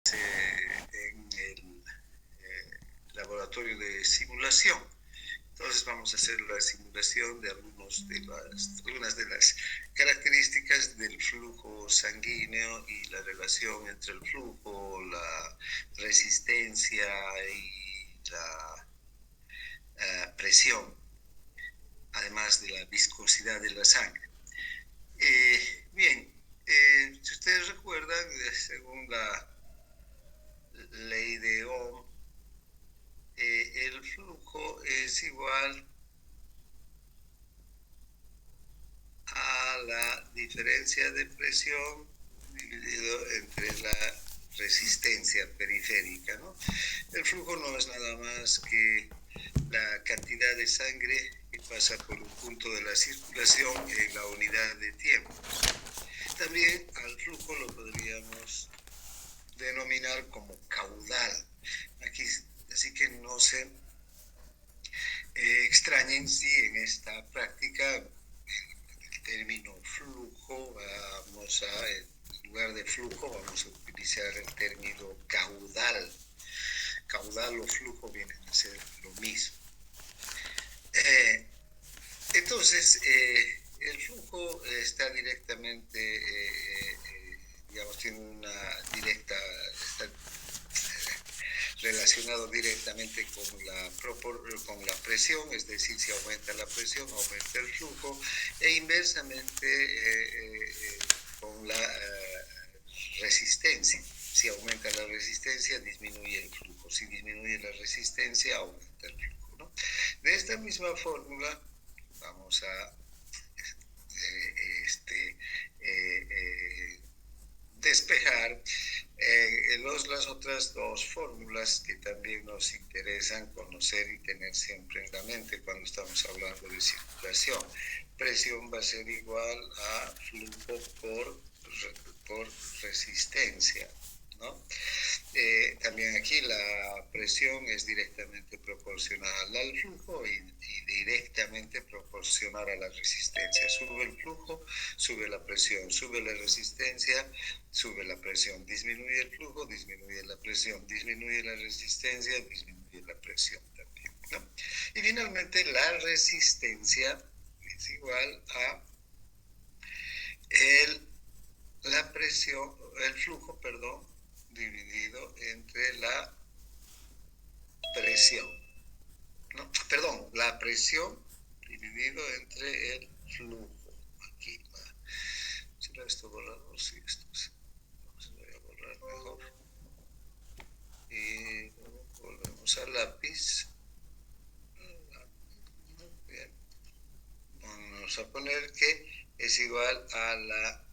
en el laboratorio de simulación. Entonces vamos a hacer la simulación de algunas de las características del flujo sanguíneo y la relación entre el flujo, la resistencia y la presión, además de la viscosidad de la sangre. Bien, si ustedes recuerdan, según la ley de Ohm, el flujo es igual a la diferencia de presión dividido entre la resistencia periférica, ¿no? El flujo no es nada más que la cantidad de sangre que pasa por un punto de la circulación en la unidad de tiempo. También al flujo lo podríamos denominar como caudal. Aquí, así que no se extrañen si en esta práctica el término flujo en lugar de flujo vamos a utilizar el término caudal. Caudal o flujo vienen a ser lo mismo. Entonces, el flujo está directamente, digamos, tiene una directa, está relacionado directamente con la presión, es decir, si aumenta la presión, aumenta el flujo, e inversamente con la resistencia. Si aumenta la resistencia, disminuye el flujo. Si disminuye la resistencia, aumenta el flujo, ¿no? De esta misma fórmula, vamos a este, despejar las otras dos fórmulas que también nos interesan conocer y tener siempre en la mente cuando estamos hablando de circulación. Presión va a ser igual a flujo por resistencia, ¿no? También aquí la presión es directamente proporcional al flujo y directamente proporcional a la resistencia. Sube el flujo, sube la presión, sube la resistencia, sube la presión, disminuye el flujo, disminuye la presión, disminuye la resistencia, disminuye la presión también, ¿no? Y finalmente la resistencia es igual a la presión, el flujo, perdón, dividido entre la presión, ¿no? Perdón, la presión dividido entre el flujo. Aquí va. ¿Será esto borrador? Sí, esto sí. Entonces voy a borrar mejor. Y volvemos al lápiz. Bien. Vamos a poner que es igual a la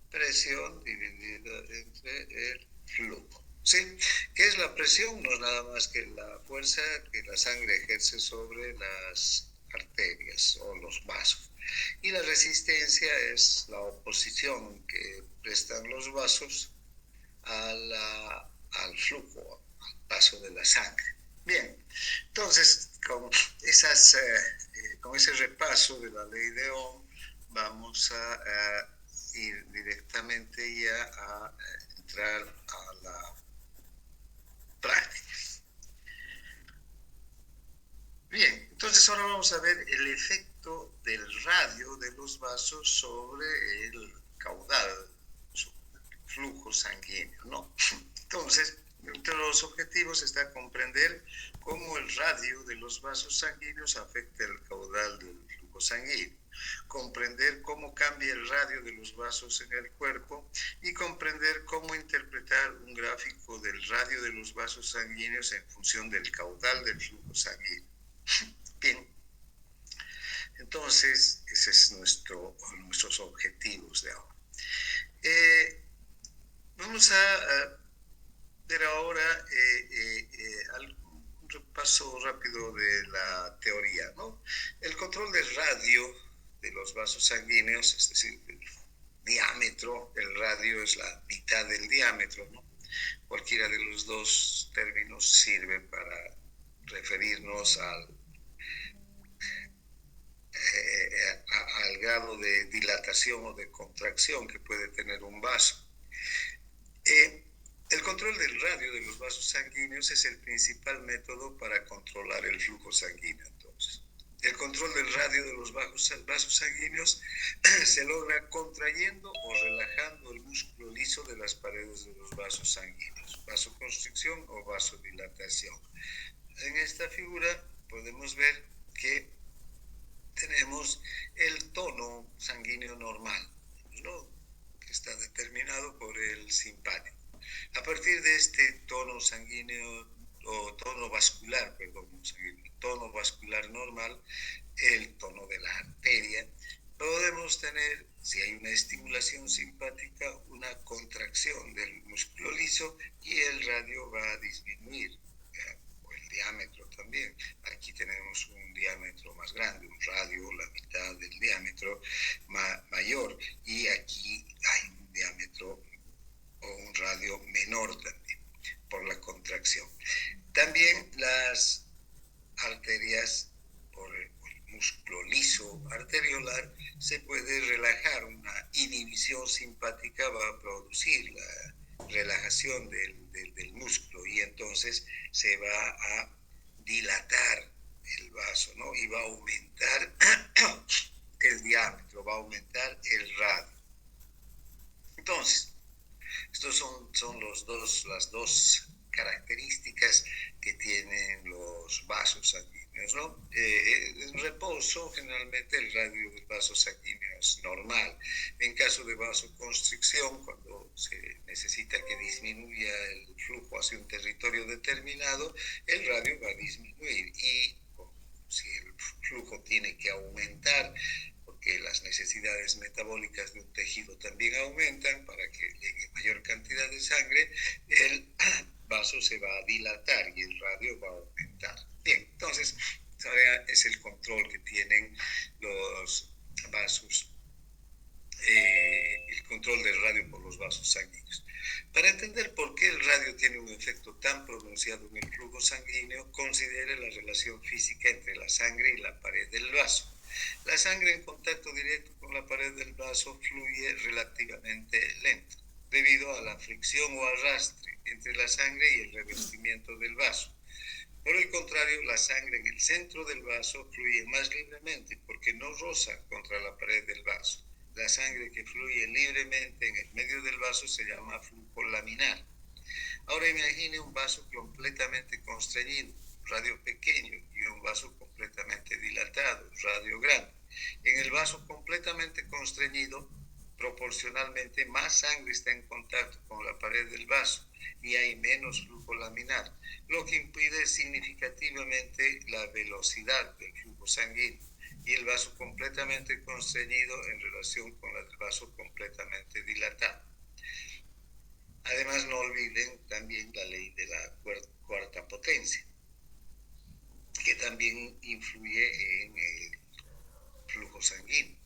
presión dividida entre el flujo. ¿Sí? ¿Qué es la presión? No es nada más que la fuerza que la sangre ejerce sobre las arterias o los vasos. Y la resistencia es la oposición que prestan los vasos al flujo, al paso de la sangre. Bien, entonces con ese repaso de la ley de Ohm vamos a ir directamente ya a entrar a la práctica. Bien, entonces ahora vamos a ver el efecto del radio de los vasos sobre el caudal, sobre el flujo sanguíneo, ¿no? Entonces, entre los objetivos está comprender cómo el radio de los vasos sanguíneos afecta el caudal del flujo sanguíneo, comprender cómo cambia el radio de los vasos en el cuerpo y comprender cómo interpretar un gráfico del radio de los vasos sanguíneos en función del caudal del flujo sanguíneo. Bien, entonces ese es nuestros objetivos de ahora. Vamos a ver ahora un repaso rápido de la teoría, ¿no? El control del radio de los vasos sanguíneos, es decir, el diámetro, el radio es la mitad del diámetro, ¿no? Cualquiera de los dos términos sirve para referirnos al grado de dilatación o de contracción que puede tener un vaso. control del radio de los vasos sanguíneos es el principal método para controlar el flujo sanguíneo. Entonces, el control del radio de los vasos sanguíneos se logra contrayendo o relajando el músculo liso de las paredes de los vasos sanguíneos, vasoconstricción o vasodilatación. En esta figura podemos ver que tenemos el tono sanguíneo normal, ¿no?, que está determinado por el simpático. A partir de este tono sanguíneo, o tono vascular, tono vascular normal, el tono de la arteria, podemos tener, si hay una estimulación simpática, una contracción del músculo liso y el radio va a disminuir, o el diámetro también. Aquí tenemos un diámetro más grande, un radio, la mitad del diámetro mayor, y aquí hay un diámetro o un radio menor también, por la contracción. También las arterias, por el músculo liso arteriolar, se puede relajar. Una inhibición simpática va a producir la relajación del músculo, y entonces se va a dilatar el vaso, ¿no?, y va a aumentar el diámetro, va a aumentar el radio. Entonces, estos son las dos características que tienen los vasos sanguíneos, ¿no? En reposo, generalmente el radio del vaso sanguíneo es normal. En caso de vasoconstricción, cuando se necesita que disminuya el flujo hacia un territorio determinado, el radio va a disminuir, y si el flujo tiene que aumentar, porque las necesidades metabólicas de un tejido también aumentan para que llegue mayor cantidad de sangre, el vaso se va a dilatar y el radio va a aumentar. Bien, entonces, es el control que tienen los vasos, el control del radio por los vasos sanguíneos. Para entender por qué el radio tiene un efecto tan pronunciado en el flujo sanguíneo, considere la relación física entre la sangre y la pared del vaso. La sangre en contacto directo con la pared del vaso fluye relativamente lento, debido a la fricción o arrastre entre la sangre y el revestimiento del vaso. Por el contrario, la sangre en el centro del vaso fluye más libremente porque no roza contra la pared del vaso. La sangre que fluye libremente en el medio del vaso se llama flujo laminar. Ahora imagine un vaso completamente constreñido, radio pequeño, y un vaso completamente dilatado, radio grande. En el vaso completamente constreñido, proporcionalmente más sangre está en contacto con la pared del vaso y hay menos flujo laminar, lo que impide significativamente la velocidad del flujo sanguíneo, y el vaso completamente constreñido en relación con el vaso completamente dilatado. Además, no olviden también la ley de la cuarta potencia, que también influye en el flujo sanguíneo.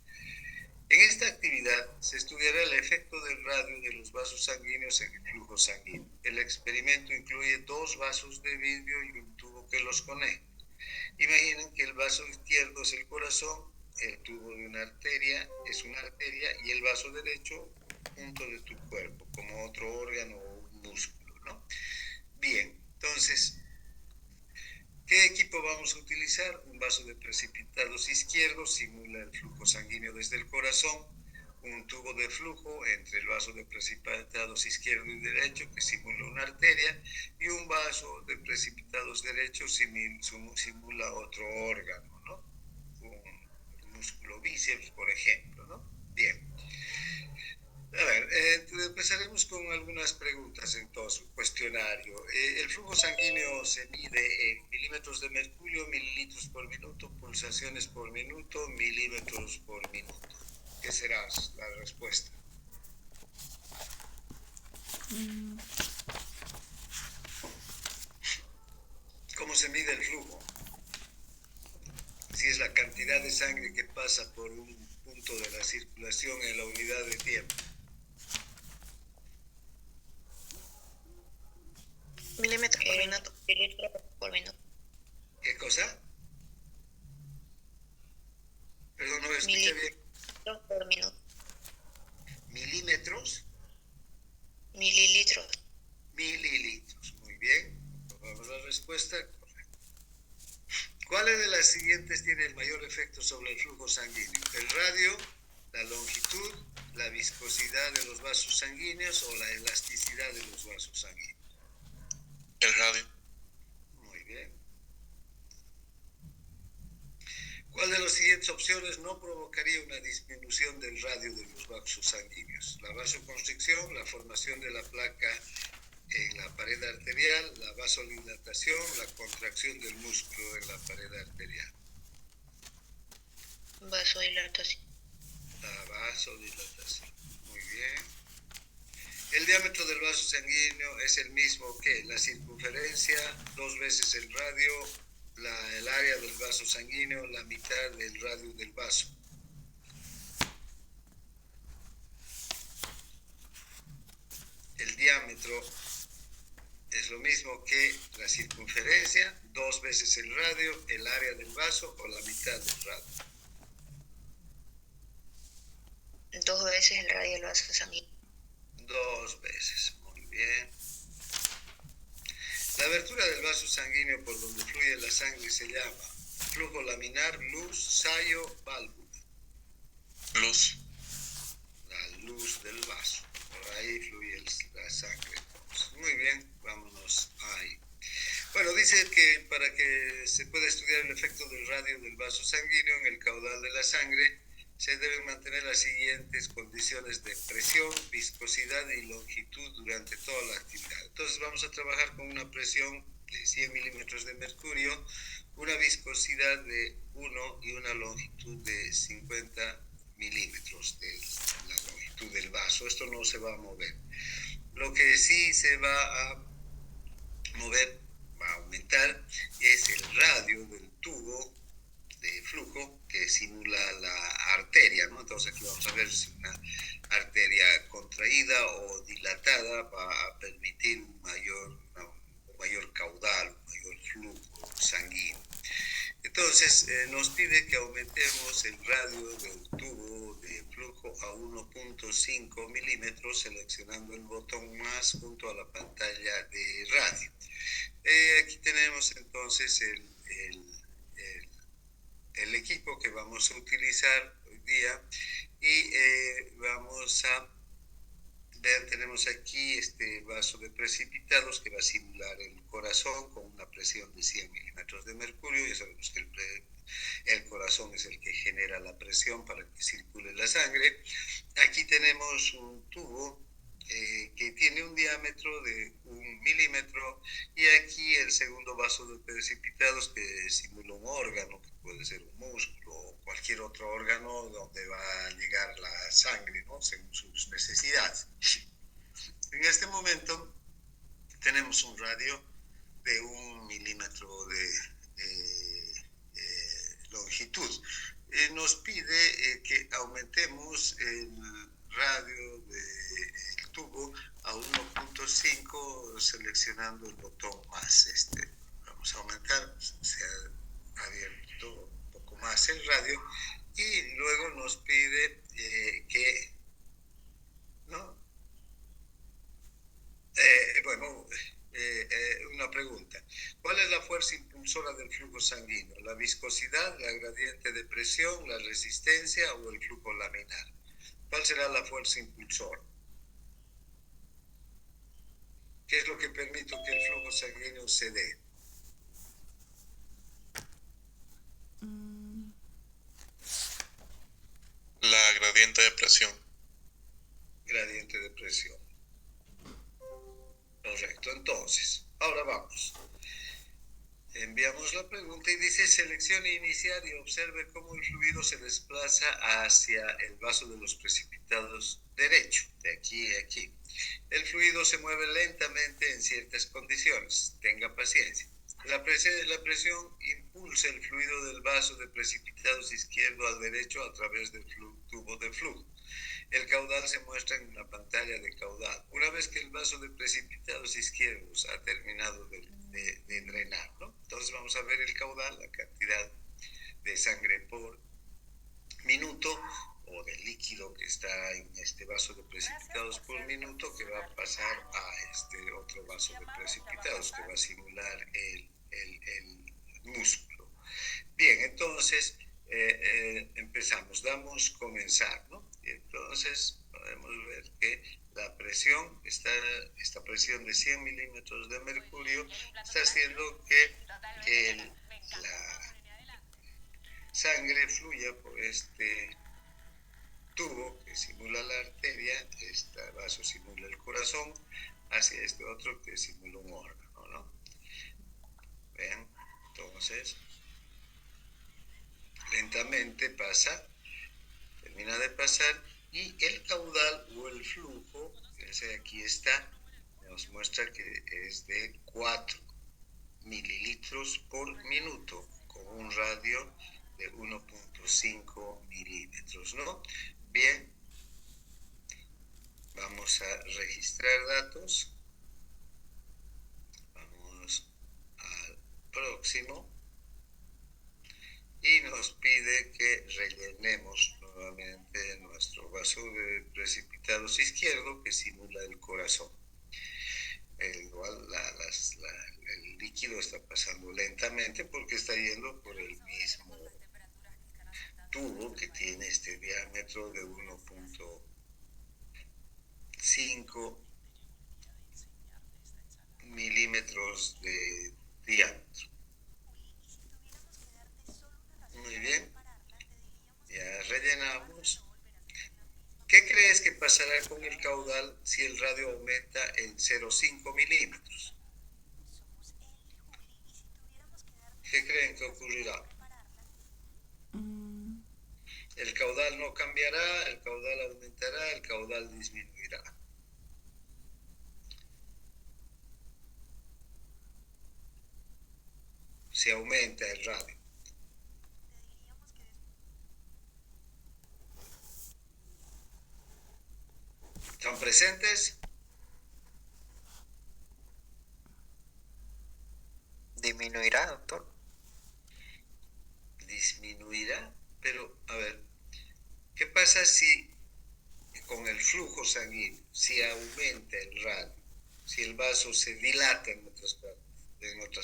En esta actividad se estudiará el efecto del radio de los vasos sanguíneos en el flujo sanguíneo. El experimento incluye 2 vasos de vidrio y un tubo que los conecta. Imaginen que el vaso izquierdo es el corazón, el tubo de una arteria es una arteria, y el vaso derecho un punto de tu cuerpo, como otro órgano o un músculo, ¿no? Bien, entonces, ¿qué equipo vamos a utilizar? Un vaso de precipitados izquierdo simula el flujo sanguíneo desde el corazón, un tubo de flujo entre el vaso de precipitados izquierdo y derecho que simula una arteria, y un vaso de precipitados derecho simula otro órgano, ¿no? Un músculo bíceps, por ejemplo, ¿no? Bien. A ver, empezaremos con algunas preguntas entonces, un cuestionario. El flujo sanguíneo se mide en milímetros de mercurio, mililitros por minuto, pulsaciones por minuto, milímetros por minuto. ¿Qué será la respuesta? ¿Cómo se mide el flujo? Si es la cantidad de sangre que pasa por un punto de la circulación en la unidad de tiempo. Milímetros por minuto. Mililitros por minuto. ¿Qué cosa? Perdón, no escuché bien. Mililitros por minuto. ¿Milímetros? Mililitros. las siguientes tiene el mayor efecto sobre el flujo sanguíneo? ¿El radio, la longitud, la viscosidad de los vasos sanguíneos o la elasticidad de los vasos sanguíneos? El radio. Muy bien. ¿Cuál de las siguientes opciones no provocaría una disminución del radio de los vasos sanguíneos? La vasoconstricción, la formación de la placa en la pared arterial, la vasodilatación, la contracción del músculo en la pared arterial. Vasodilatación. La vasodilatación. Muy bien. El diámetro del vaso sanguíneo es el mismo que la circunferencia, 2 veces el radio, el área del vaso sanguíneo, la mitad del radio del vaso. El diámetro es lo mismo que la circunferencia, 2 veces el radio, el área del vaso o la mitad del radio. 2 veces el radio del vaso sanguíneo. 2 veces, muy bien. La abertura del vaso sanguíneo por donde fluye la sangre se llama flujo laminar, luz, sayo, válvula. Luz. La luz del vaso. Por ahí fluye la sangre. Entonces, muy bien, vámonos ahí. Bueno, dice que para que se pueda estudiar el efecto del radio del vaso sanguíneo en el caudal de la sangre, se deben mantener las siguientes condiciones de presión, viscosidad y longitud durante toda la actividad. Entonces vamos a trabajar con una presión de 100 milímetros de mercurio, una viscosidad de 1 y una longitud de 50 milímetros de la longitud del vaso. Esto no se va a mover. Lo que sí se va a mover, va a aumentar, es el radio del tubo de flujo que simula la arteria, ¿no? Entonces aquí vamos a ver si una arteria contraída o dilatada va a permitir un mayor caudal, un mayor flujo sanguíneo. Entonces nos pide que aumentemos el radio del tubo de flujo a 1.5 milímetros seleccionando el botón más junto a la pantalla de radio. Aquí tenemos entonces el equipo que vamos a utilizar hoy día y vamos a ver, tenemos aquí este vaso de precipitados que va a simular el corazón con una presión de 100 milímetros de mercurio. Ya sabemos que el corazón es el que genera la presión para que circule la sangre. Aquí tenemos un tubo que tiene un diámetro de 1 milímetro y aquí el segundo vaso de precipitados que simula un órgano, que puede ser un músculo o cualquier otro órgano donde va a llegar la sangre, ¿no? Según sus necesidades. En este momento tenemos un radio de 1 milímetro de longitud. Nos pide que aumentemos el radio del tubo a 1.5 seleccionando el botón más. Vamos a aumentar, se ha abierto un poco más el radio y luego nos pide que, ¿no? Una pregunta. ¿Cuál es la fuerza impulsora del flujo sanguíneo? ¿La viscosidad, la gradiente de presión, la resistencia o el flujo laminar? ¿Cuál será la fuerza impulsora? ¿Qué es lo que permite que el flujo sanguíneo se dé? La gradiente de presión. Gradiente de presión. Correcto, entonces, ahora vamos. Enviamos la pregunta y dice, seleccione iniciar y observe cómo el fluido se desplaza hacia el vaso de los precipitados derecho, de aquí a aquí. El fluido se mueve lentamente en ciertas condiciones, tenga paciencia. La presión impulsa el fluido del vaso de precipitados izquierdo al derecho a través del tubo de flujo. El caudal se muestra en una pantalla de caudal. Una vez que el vaso de precipitados izquierdos ha terminado de drenar, ¿no? Entonces vamos a ver el caudal, la cantidad de sangre por minuto o de líquido que está en este vaso de precipitados por minuto que va a pasar a este otro vaso de precipitados que va a simular el músculo. Bien, entonces empezamos, damos comenzar, ¿no? Y entonces podemos ver que la presión, esta presión de 100 milímetros de mercurio está haciendo que la sangre fluya por este tubo que simula la arteria, este vaso simula el corazón, hacia este otro que simula un órgano, ¿no? Vean, entonces lentamente pasa, termina de pasar y el caudal o el flujo, ese aquí está, nos muestra que es de 4 mililitros por minuto con un radio de 1.5 milímetros, ¿no? Bien, vamos a registrar datos, vamos al próximo y nos pide que rellenemos nuevamente nuestro vaso de precipitados izquierdo que simula el corazón. El líquido está pasando lentamente porque está yendo por el mismo tubo que tiene este diámetro de 1.5 milímetros de diámetro. Muy bien, ya rellenamos. ¿Qué crees que pasará con el caudal si el radio aumenta en 0,5 milímetros? ¿Qué creen que ocurrirá? El caudal no cambiará, el caudal aumentará, el caudal disminuirá. Si aumenta el radio. ¿Están presentes? Disminuirá, doctor. Disminuirá, pero a ver, ¿qué pasa si con el flujo sanguíneo, si aumenta el radio, si el vaso se dilata en otras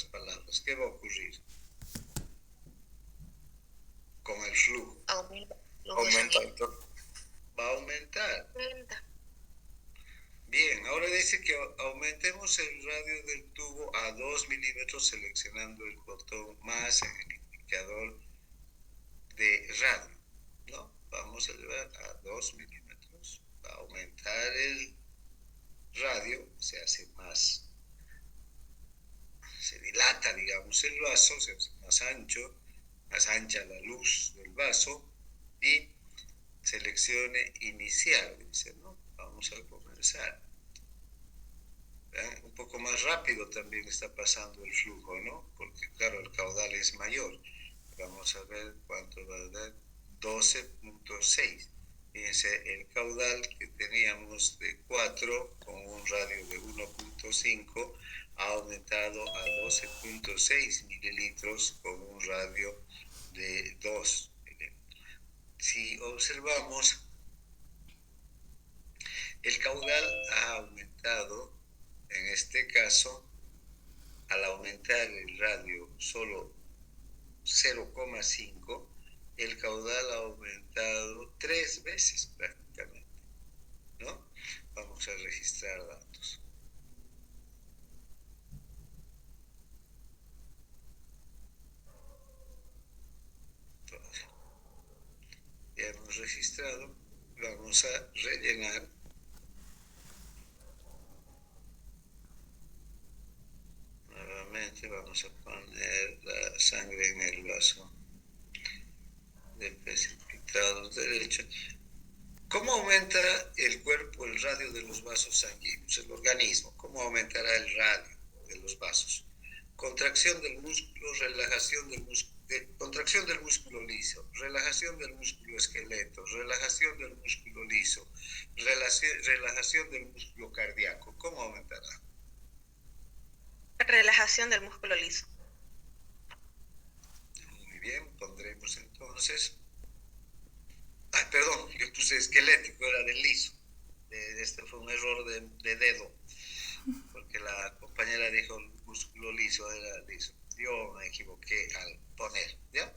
palabras, ¿qué va a ocurrir con el flujo? Aumenta. Aumenta, doctor. Va a aumentar. Aumenta. Bien, ahora dice que aumentemos el radio del tubo a 2 milímetros seleccionando el botón más en el indicador de radio, ¿no? Vamos a llevar a 2 milímetros. Va a aumentar el radio, se hace más, se dilata, digamos, el vaso, se hace más ancho, más ancha la luz del vaso y seleccione iniciar, dice, ¿no? Vamos a comenzar. Un poco más rápido también está pasando el flujo, ¿no? Porque claro, el caudal es mayor. Vamos a ver cuánto va a dar. 12.6. Fíjense, el caudal que teníamos de 4 con un radio de 1.5 ha aumentado a 12.6 mililitros con un radio de 2 mililitros. Si observamos, el caudal ha aumentado. En este caso, al aumentar el radio solo 0,5, el caudal ha aumentado 3 veces prácticamente, ¿no? Vamos a registrar datos. Entonces, ya hemos registrado, vamos a rellenar. Nuevamente vamos a poner la sangre en el vaso de precipitados derecho. ¿Cómo aumenta el cuerpo el radio de los vasos sanguíneos, el organismo? ¿Cómo aumentará el radio de los vasos? Contracción del músculo, relajación del músculo, contracción del músculo liso, relajación del músculo esqueleto, relajación del músculo liso, relajación del músculo cardíaco. ¿Cómo aumentará? Relajación del músculo liso. Muy bien, pondremos entonces. Ay, perdón, yo puse esquelético, era del liso. Este fue un error de dedo, porque la compañera dijo el músculo liso era liso. yo me equivoqué al poner, ¿ya?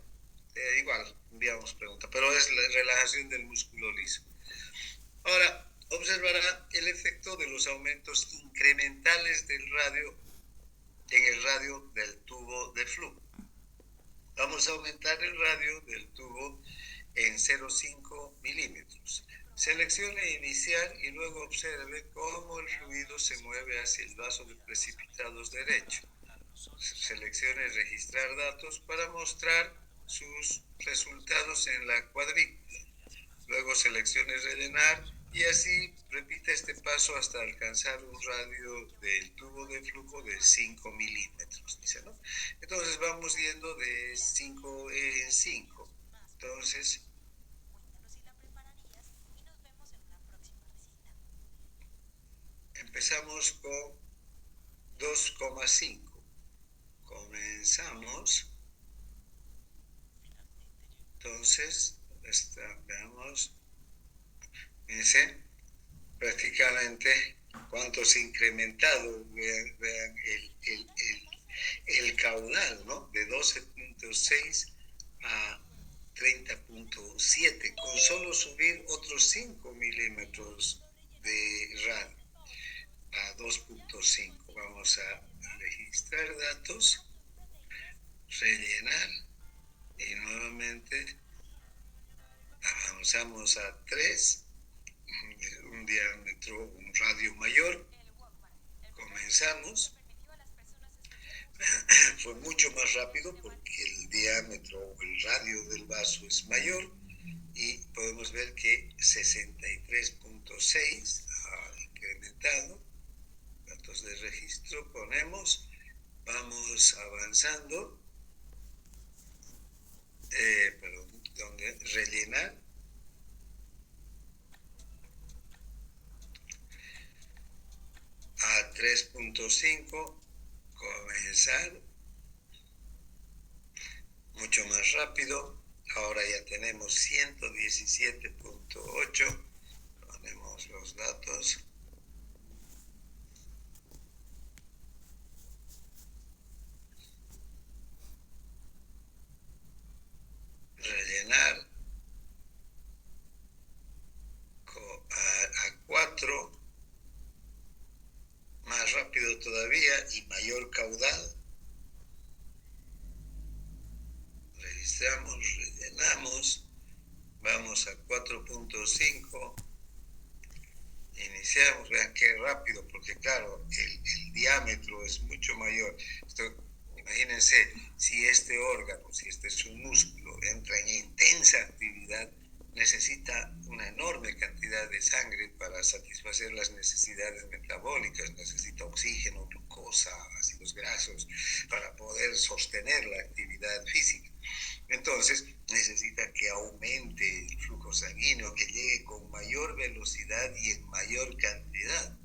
Igual, enviamos pregunta, pero es la relajación del músculo liso. Ahora, observará el efecto de los aumentos incrementales del radio en el radio del tubo de flujo. Vamos a aumentar el radio del tubo en 0,5 milímetros. Seleccione iniciar y luego observe cómo el fluido se mueve hacia el vaso de precipitados derecho. Seleccione registrar datos para mostrar sus resultados en la cuadrícula. Luego seleccione rellenar y así repita este paso hasta alcanzar un radio del tubo de flujo de 5 milímetros, dice, ¿no? Entonces vamos yendo de 5 en 5. Entonces, empezamos con 2,5. Comenzamos. Entonces, veamos, fíjense, prácticamente cuánto se ha incrementado, vean el caudal, ¿no? De 12,6 a 30,7, con solo subir otros 5 milímetros de radio a 2,5. Vamos a registrar datos, rellenar y nuevamente avanzamos a 3, un diámetro, un radio mayor. Comenzamos. Fue mucho más rápido porque el diámetro o el radio del vaso es mayor y podemos ver que 63,6 ha incrementado. Datos de registro ponemos, vamos avanzando, donde rellenar, a 3,5, comenzar, mucho más rápido, ahora ya tenemos 117,8, ponemos los datos. Rellenar a 4, más rápido todavía y mayor caudal. Registramos, rellenamos, vamos a 4,5, iniciamos, vean qué rápido, porque claro, el diámetro es mucho mayor. Imagínense, si este órgano, si este es un músculo, entra en intensa actividad, necesita una enorme cantidad de sangre para satisfacer las necesidades metabólicas, necesita oxígeno, glucosa, ácidos grasos, para poder sostener la actividad física. Entonces, necesita que aumente el flujo sanguíneo, que llegue con mayor velocidad y en mayor cantidad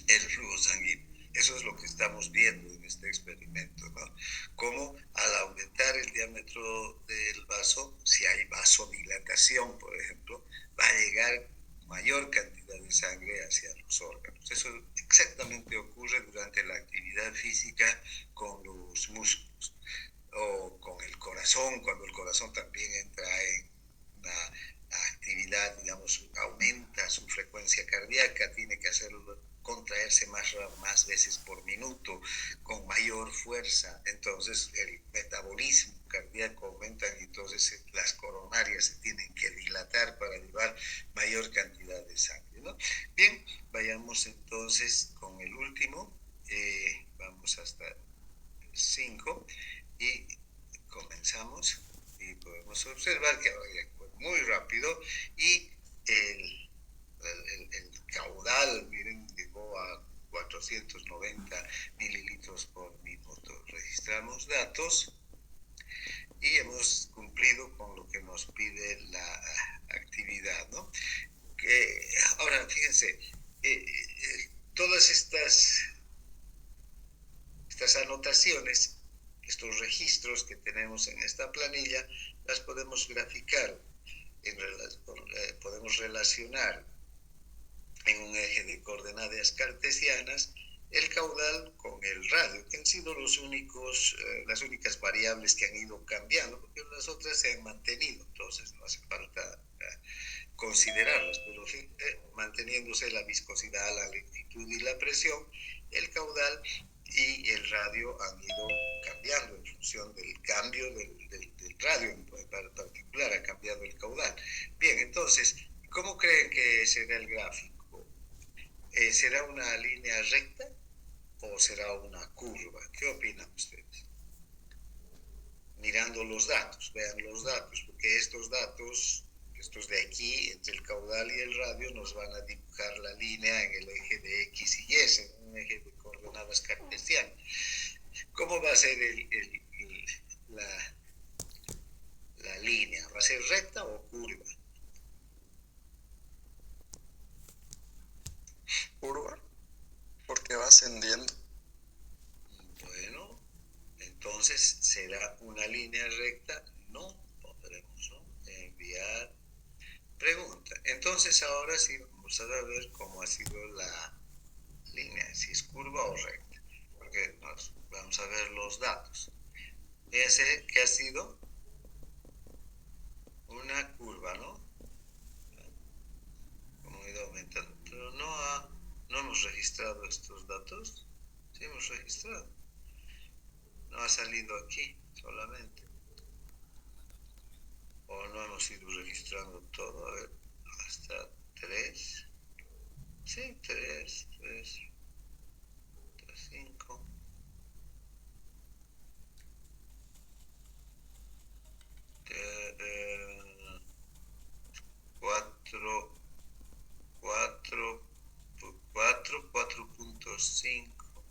el flujo sanguíneo. Eso es lo que estamos viendo en este experimento, ¿no? Cómo al aumentar el diámetro del vaso, si hay vasodilatación, por ejemplo, va a llegar mayor cantidad de sangre hacia los órganos. Eso exactamente ocurre durante la actividad física con los músculos o con el corazón, cuando el corazón también entra en una actividad, digamos, aumenta su frecuencia cardíaca, tiene que hacerlo contraerse más veces por minuto, con mayor fuerza, entonces el metabolismo cardíaco aumenta y entonces las coronarias se tienen que dilatar para llevar mayor cantidad de sangre, ¿no? Bien, vayamos entonces con el último, vamos hasta 5 y comenzamos y podemos observar que ahora ya fue muy rápido y el caudal, miren, llegó a 490 mililitros por minuto. Registramos datos y hemos cumplido con lo que nos pide la actividad, ¿no? Ahora, fíjense, todas estas anotaciones, estos registros que tenemos en esta planilla, las podemos graficar, podemos relacionar en un eje de coordenadas cartesianas el caudal con el radio. En han sido las únicas variables que han ido cambiando, porque las otras se han mantenido, entonces no hace falta considerarlas, pero manteniéndose la viscosidad, la lentitud y la presión, el caudal y el radio han ido cambiando en función del cambio del radio en particular, ha cambiado el caudal. Bien, entonces, ¿cómo creen que será el gráfico? ¿Será una línea recta o será una curva? ¿Qué opinan ustedes? Mirando los datos, vean los datos, porque estos datos, estos de aquí, entre el caudal y el radio, nos van a dibujar la línea en el eje de X y Y, en un eje de coordenadas cartesianas. ¿Cómo va a ser la línea? ¿Va a ser recta o curva? Curva, porque va ascendiendo. Bueno, entonces será una línea recta. No podremos, ¿no? Enviar pregunta. Entonces ahora sí vamos a ver cómo ha sido la línea, si es curva o recta, porque vamos a ver los datos. Fíjense que ha sido una curva, ¿no? Como ha ido aumentando, pero no hemos registrado estos datos. Sí hemos registrado. No ha salido aquí solamente. O no hemos ido registrando todo. A ver, hasta 3. Sí, 3, 5. 4.5.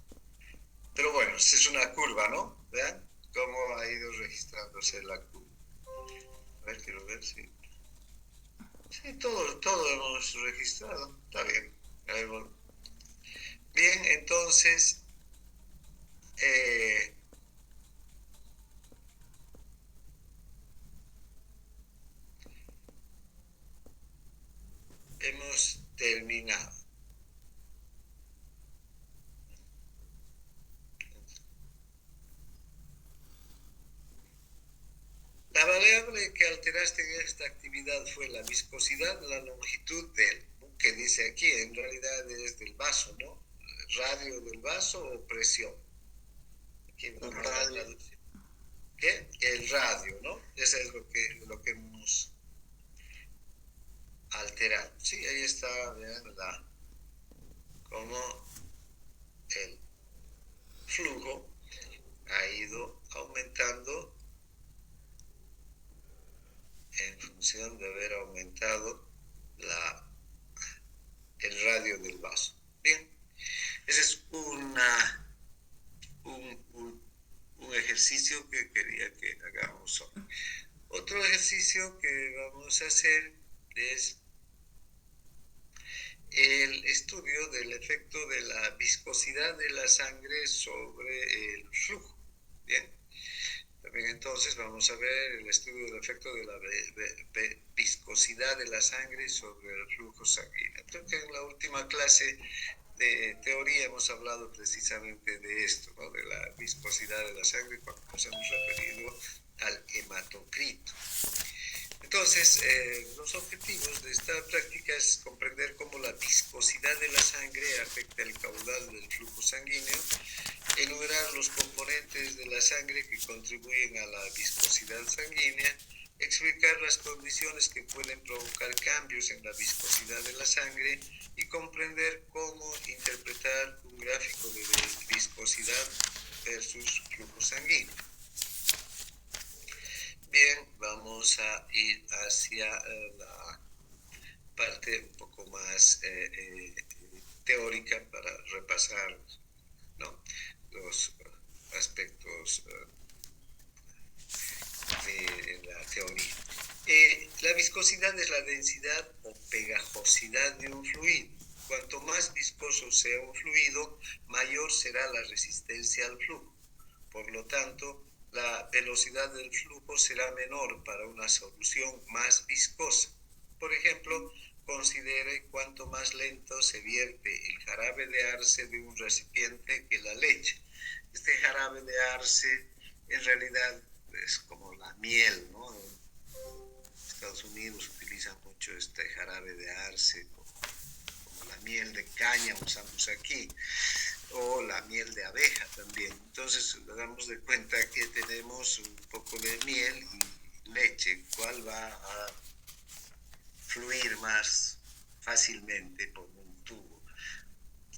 Pero bueno, es una curva, ¿no? Vean cómo ha ido registrándose la curva. A ver, quiero ver si... Sí, todo hemos registrado. Está bien. A ver, bueno. Bien, entonces... hemos terminado. La variable que alteraste en esta actividad fue la viscosidad, la longitud del, que dice aquí, en realidad es del vaso, ¿no? Radio del vaso o presión. Aquí El radio. ¿Qué? El radio, ¿no? Eso es lo que hemos alterado. Sí, ahí está, vean, cómo el flujo ha ido aumentando en función de haber aumentado el radio del vaso. Bien, ese es un ejercicio que quería que hagamos hoy. Otro ejercicio que vamos a hacer es el estudio del efecto de la viscosidad de la sangre sobre el flujo. Bien. También entonces vamos a ver el estudio del efecto de la viscosidad de la sangre sobre el flujo sanguíneo. Creo que en la última clase de teoría hemos hablado precisamente de esto, ¿no? De la viscosidad de la sangre, cuando nos hemos referido al hematocrito. Entonces, los objetivos de esta práctica es comprender cómo la viscosidad de la sangre afecta el caudal del flujo sanguíneo, enumerar los componentes de la sangre que contribuyen a la viscosidad sanguínea, explicar las condiciones que pueden provocar cambios en la viscosidad de la sangre y comprender cómo interpretar un gráfico de viscosidad versus flujo sanguíneo. Bien, vamos a ir hacia la parte un poco más teórica para repasar, ¿no?, los aspectos de la teoría. La viscosidad es la densidad o pegajosidad de un fluido. Cuanto más viscoso sea un fluido, mayor será la resistencia al flujo. Por lo tanto, la velocidad del flujo será menor para una solución más viscosa. Por ejemplo, considere cuánto más lento se vierte el jarabe de arce de un recipiente que la leche. Este jarabe de arce en realidad es como la miel, ¿no? En Estados Unidos utilizan mucho este jarabe de arce como la miel de caña usamos aquí, o la miel de abeja también. Entonces nos damos de cuenta que tenemos un poco de miel y leche. ¿Cuál va a fluir más fácilmente por un tubo?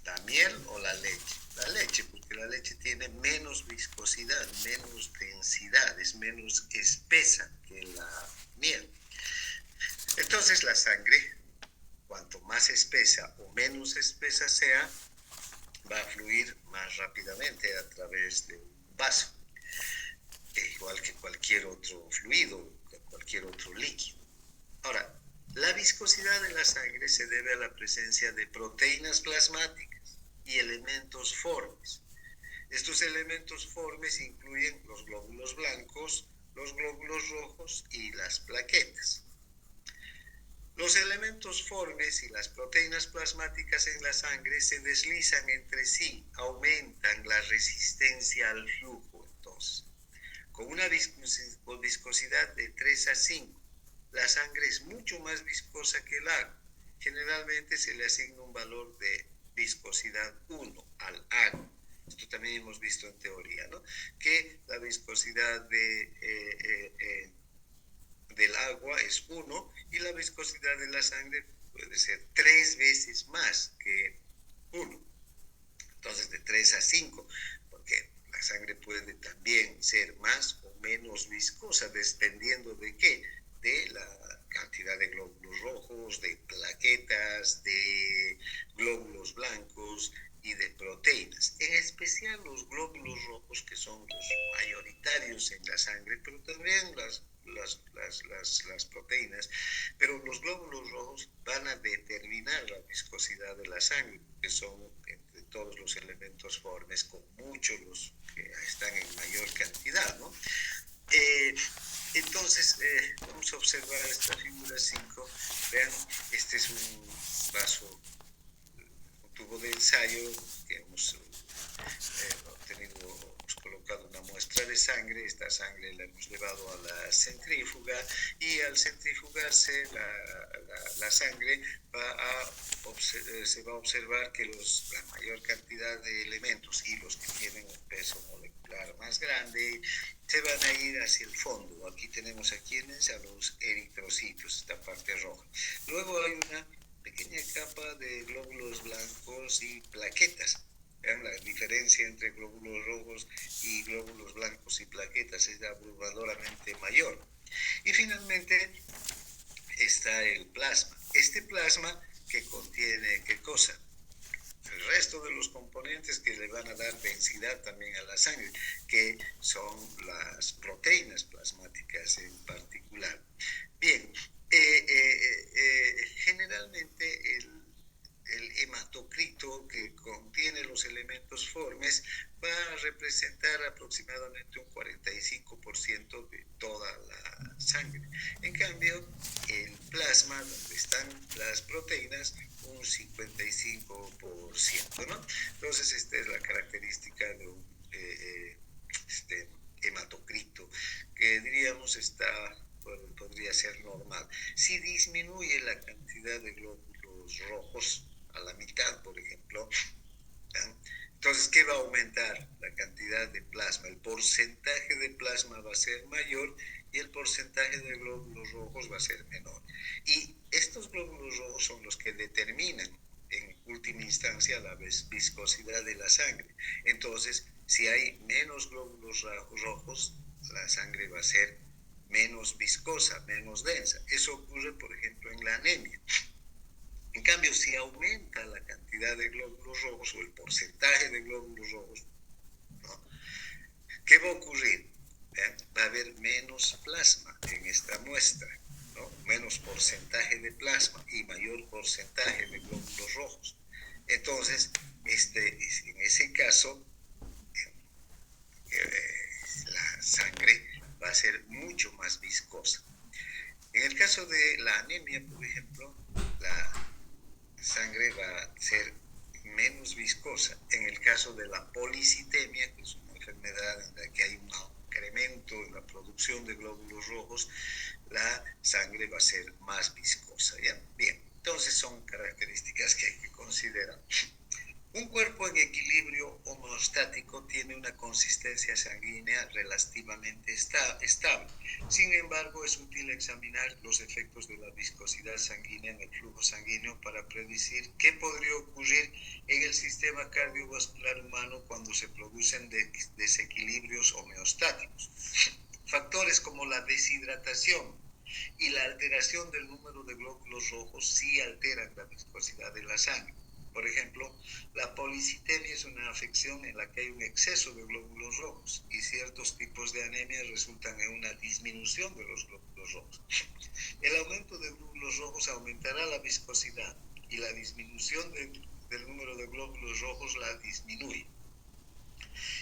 ¿La miel o la leche? La leche, porque la leche tiene menos viscosidad, menos densidad, es menos espesa que la miel. Entonces la sangre, cuanto más espesa o menos espesa sea, va a fluir más rápidamente a través de un vaso, igual que cualquier otro fluido, cualquier otro líquido. Ahora, la viscosidad de la sangre se debe a la presencia de proteínas plasmáticas y elementos formes. Estos elementos formes incluyen los glóbulos blancos, los glóbulos rojos y las plaquetas. Los elementos formes y las proteínas plasmáticas en la sangre se deslizan entre sí, aumentan la resistencia al flujo. Entonces, con una viscosidad de 3 a 5, la sangre es mucho más viscosa que el agua. Generalmente se le asigna un valor de viscosidad 1 al agua. Esto también hemos visto en teoría, ¿no? Que la viscosidad del agua es 1 y la viscosidad de la sangre puede ser 3 veces más que 1. Entonces de 3 a 5, porque la sangre puede también ser más o menos viscosa, dependiendo de qué, de la cantidad de glóbulos rojos, de plaquetas, de glóbulos blancos y de proteínas, en especial los glóbulos rojos, que son los mayoritarios en la sangre, pero también las proteínas, pero los glóbulos rojos van a determinar la viscosidad de la sangre, que son entre todos los elementos formes, con muchos los que están en mayor cantidad, ¿no? Entonces, vamos a observar esta figura 5. Vean, este es un vaso, un tubo de ensayo que hemos colocado una muestra de sangre. Esta sangre la hemos llevado a la centrífuga y al centrifugarse la sangre se va a observar que la mayor cantidad de elementos y los que tienen un peso molecular más grande se van a ir hacia el fondo. Aquí tenemos a los eritrocitos, esta parte roja. Luego hay una pequeña capa de glóbulos blancos y plaquetas. Vean, la diferencia entre glóbulos rojos y glóbulos blancos y plaquetas es abrumadoramente mayor. Y finalmente está el plasma. Este plasma que contiene, ¿qué cosa? El resto de los componentes que le van a dar densidad también a la sangre, que son las proteínas plasmáticas en particular. Bien, generalmente el hematocrito, que contiene los elementos formes, va a representar aproximadamente un 45% de toda la sangre. En cambio, el plasma, donde están las proteínas, un 55%, ¿no? Entonces, esta es la característica de un hematocrito, que diríamos podría ser normal. Si disminuye la cantidad de glóbulos rojos a la mitad, por ejemplo, ¿sí? Entonces, ¿qué va a aumentar? La cantidad de plasma. El porcentaje de plasma va a ser mayor y el porcentaje de glóbulos rojos va a ser menor. Y estos glóbulos rojos son los que determinan, en última instancia, la viscosidad de la sangre. Entonces, si hay menos glóbulos rojos, la sangre va a ser menos viscosa, menos densa. Eso ocurre, por ejemplo, en la anemia. En cambio, si aumenta la cantidad de glóbulos rojos o el porcentaje de glóbulos rojos, ¿no? ¿Qué va a ocurrir? Va a haber menos plasma en esta muestra, ¿no? Menos porcentaje de plasma y mayor porcentaje de glóbulos rojos. Entonces, en ese caso, la sangre va a ser mucho más viscosa. En el caso de la anemia, por ejemplo, la sangre va a ser menos viscosa. En el caso de la policitemia, que es una enfermedad en la que hay un incremento en la producción de glóbulos rojos, la sangre va a ser más viscosa, ¿ya? Bien, entonces son características que hay que considerar. Un cuerpo en equilibrio homeostático tiene una consistencia sanguínea relativamente estable. Sin embargo, es útil examinar los efectos de la viscosidad sanguínea en el flujo sanguíneo para predecir qué podría ocurrir en el sistema cardiovascular humano cuando se producen desequilibrios homeostáticos. Factores como la deshidratación y la alteración del número de glóbulos rojos sí alteran la viscosidad de la sangre. Por ejemplo, la policitemia es una afección en la que hay un exceso de glóbulos rojos y ciertos tipos de anemia resultan en una disminución de los glóbulos rojos. El aumento de glóbulos rojos aumentará la viscosidad y la disminución del número de glóbulos rojos la disminuye.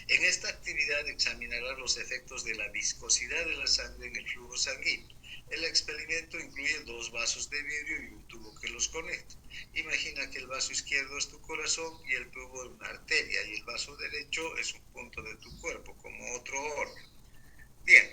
En esta actividad examinará los efectos de la viscosidad de la sangre en el flujo sanguíneo. El experimento incluye 2 vasos de vidrio y un tubo que los conecta. Imagina que el vaso izquierdo es tu corazón y el tubo es una arteria y el vaso derecho es un punto de tu cuerpo, como otro órgano. Bien,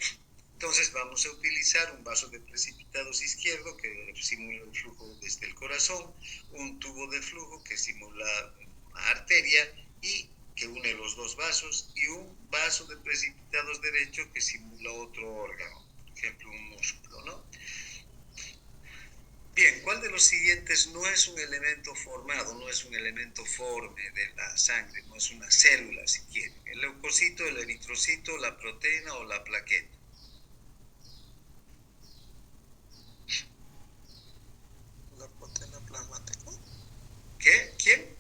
entonces vamos a utilizar un vaso de precipitados izquierdo que simula el flujo desde el corazón, un tubo de flujo que simula una arteria y que une los 2 vasos, y un vaso de precipitados derecho que simula otro órgano, por ejemplo un músculo, ¿no? Bien, ¿cuál de los siguientes no es un elemento formado, no es un elemento forme de la sangre, no es una célula si quieren? ¿El leucocito, el eritrocito, la proteína o la plaqueta? La proteína plasmática. ¿Qué? ¿Quién?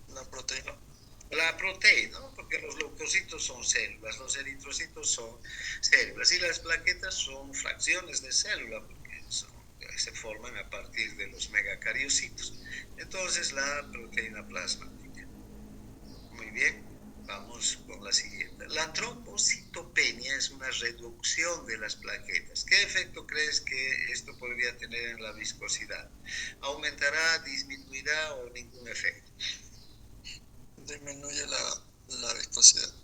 La proteína. La proteína, ¿no? Porque los leucocitos son células, los eritrocitos son células y las plaquetas son fracciones de célula porque se forman a partir de los megacariocitos. Entonces la proteína plasmática. Muy bien, vamos con la siguiente. La trombocitopenia es una reducción de las plaquetas. ¿Qué efecto crees que esto podría tener en la viscosidad? ¿Aumentará, disminuirá o ningún efecto? Disminuye la viscosidad.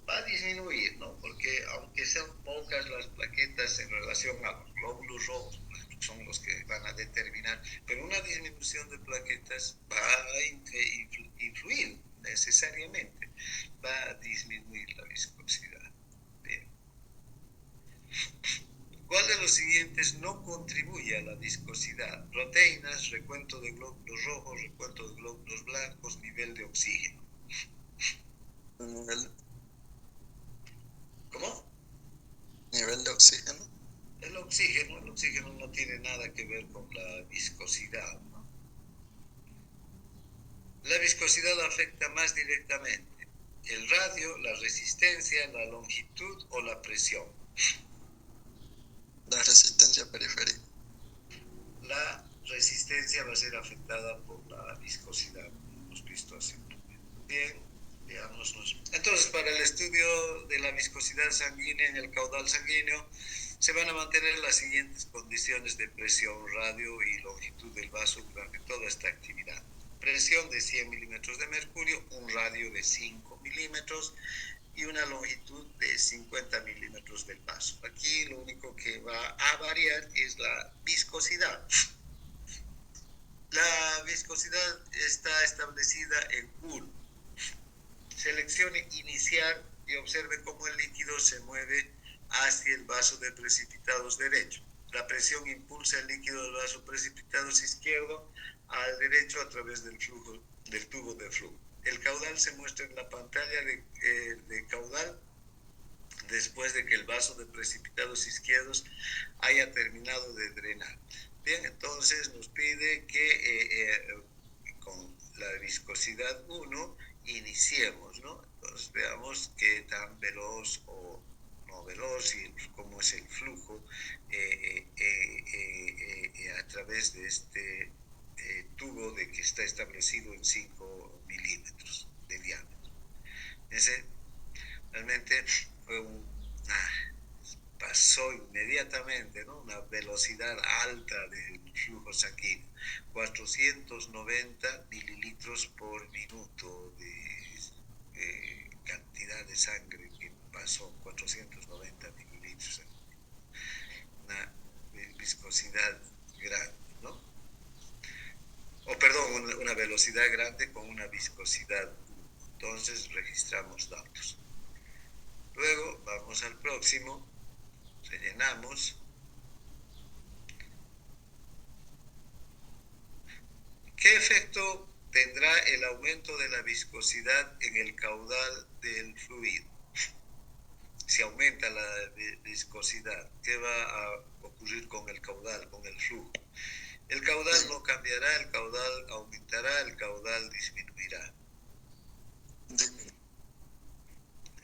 Va a disminuir, ¿no? Porque aunque sean pocas las plaquetas en relación a los glóbulos rojos, son los que van a determinar, pero una disminución de plaquetas va a influir necesariamente, va a disminuir la viscosidad. Bien. ¿Cuál de los siguientes no contribuye a la viscosidad? Proteínas, recuento de glóbulos rojos, recuento de glóbulos blancos, nivel de oxígeno. ¿Cómo? Nivel de oxígeno. El oxígeno no tiene nada que ver con la viscosidad, ¿no? La viscosidad afecta más directamente el radio, la resistencia, la longitud o la presión. La resistencia periférica. La resistencia va a ser afectada por la viscosidad, como hemos visto hace un momento. Bien, veámoslos. Entonces, para el estudio de la viscosidad sanguínea en el caudal sanguíneo, se van a mantener las siguientes condiciones de presión, radio y longitud del vaso durante toda esta actividad. Presión de 100 milímetros de mercurio, un radio de 5 milímetros y una longitud de 50 milímetros del vaso. Aquí lo único que va a variar es la viscosidad. La viscosidad está establecida en 1. Seleccione iniciar y observe cómo el líquido se mueve hacia el vaso de precipitados derecho. La presión impulsa el líquido del vaso precipitados izquierdo al derecho a través del tubo de flujo. El caudal se muestra en la pantalla de caudal después de que el vaso de precipitados izquierdos haya terminado de drenar. Bien, entonces nos pide que con la viscosidad 1 iniciemos, ¿no? Entonces veamos qué tan veloz o no veloz y cómo es el flujo a través de este tubo de que está establecido en 5 milímetros de diámetro. Ese realmente fue una pasó inmediatamente, ¿no? Una velocidad alta del flujo sanguíneo, 490 mililitros por minuto de cantidad de sangre que pasó, 490 mililitros, una viscosidad grande, ¿no? O perdón, una velocidad grande con una viscosidad. Entonces registramos datos. Luego vamos al próximo, rellenamos. ¿Qué efecto tendrá el aumento de la viscosidad en el caudal del fluido? Si aumenta la viscosidad, ¿qué va a ocurrir con el caudal, con el flujo? El caudal no cambiará, el caudal aumentará, el caudal disminuirá.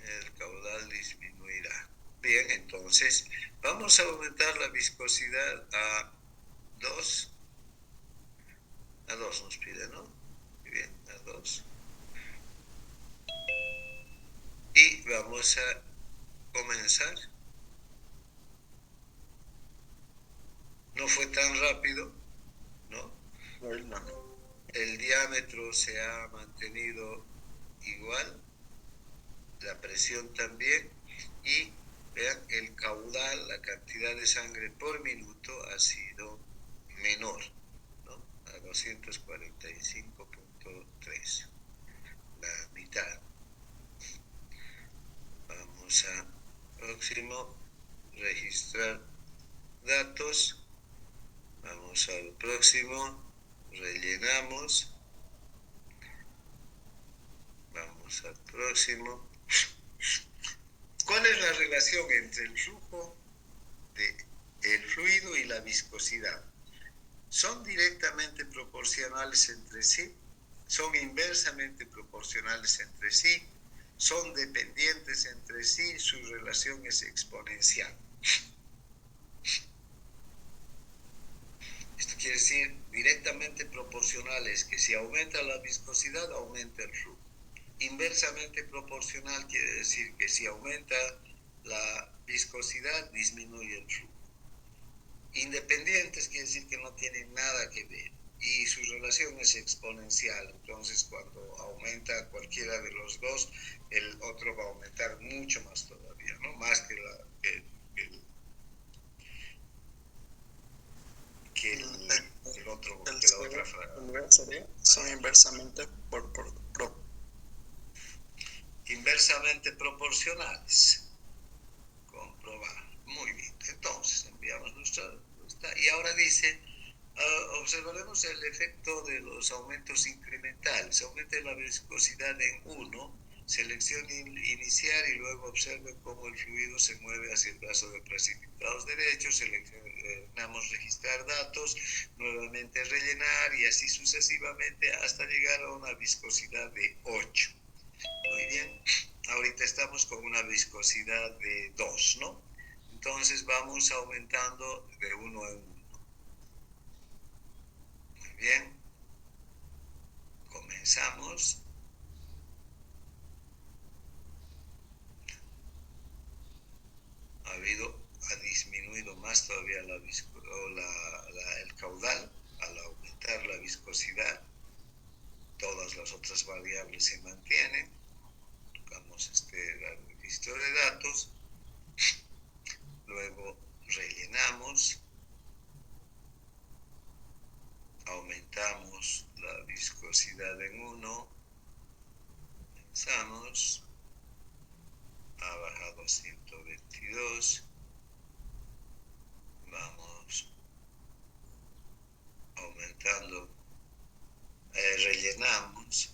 El caudal disminuirá. Bien, entonces vamos a aumentar la viscosidad a 2. A 2 nos pide, ¿no? Muy bien, a 2. Y vamos a comenzar. No fue tan rápido, ¿no? El diámetro se ha mantenido igual, la presión también, y vean, el caudal, la cantidad de sangre por minuto ha sido menor, ¿no? A 245.3, la mitad. Vamos a próximo, registrar datos. Vamos al próximo, rellenamos. Vamos al próximo. ¿Cuál es la relación entre el flujo del fluido y la viscosidad? ¿Son directamente proporcionales entre sí? ¿Son inversamente proporcionales entre sí? ¿Son dependientes entre sí? Su relación es exponencial. Esto quiere decir directamente proporcionales, que si aumenta la viscosidad, aumenta el flujo. Inversamente proporcional quiere decir que si aumenta la viscosidad, disminuye el flujo. Independientes quiere decir que no tienen nada que ver y su relación es exponencial. Entonces, cuando aumenta cualquiera de los dos, el otro va a aumentar mucho más todavía, ¿no? Más que la otra frase. Son inversamente Inversamente proporcionales. Comprobar. Muy bien. Entonces, enviamos nuestra respuesta. Y ahora dice, observaremos el efecto de los aumentos incrementales. Aumenta la viscosidad en 1, seleccione iniciar y luego observe cómo el fluido se mueve hacia el brazo de precipitados derechos. Seleccionamos registrar datos, nuevamente rellenar y así sucesivamente hasta llegar a una viscosidad de 8. Muy bien, ahorita estamos con una viscosidad de 2, ¿no? Entonces vamos aumentando de 1 en 1. Muy bien, comenzamos. Ha disminuido más todavía el caudal al aumentar la viscosidad. Todas las otras variables se mantienen. Tocamos registro de datos. Luego rellenamos. Aumentamos la viscosidad en 1. Comenzamos. Ha bajado a 122. Vamos aumentando. Rellenamos.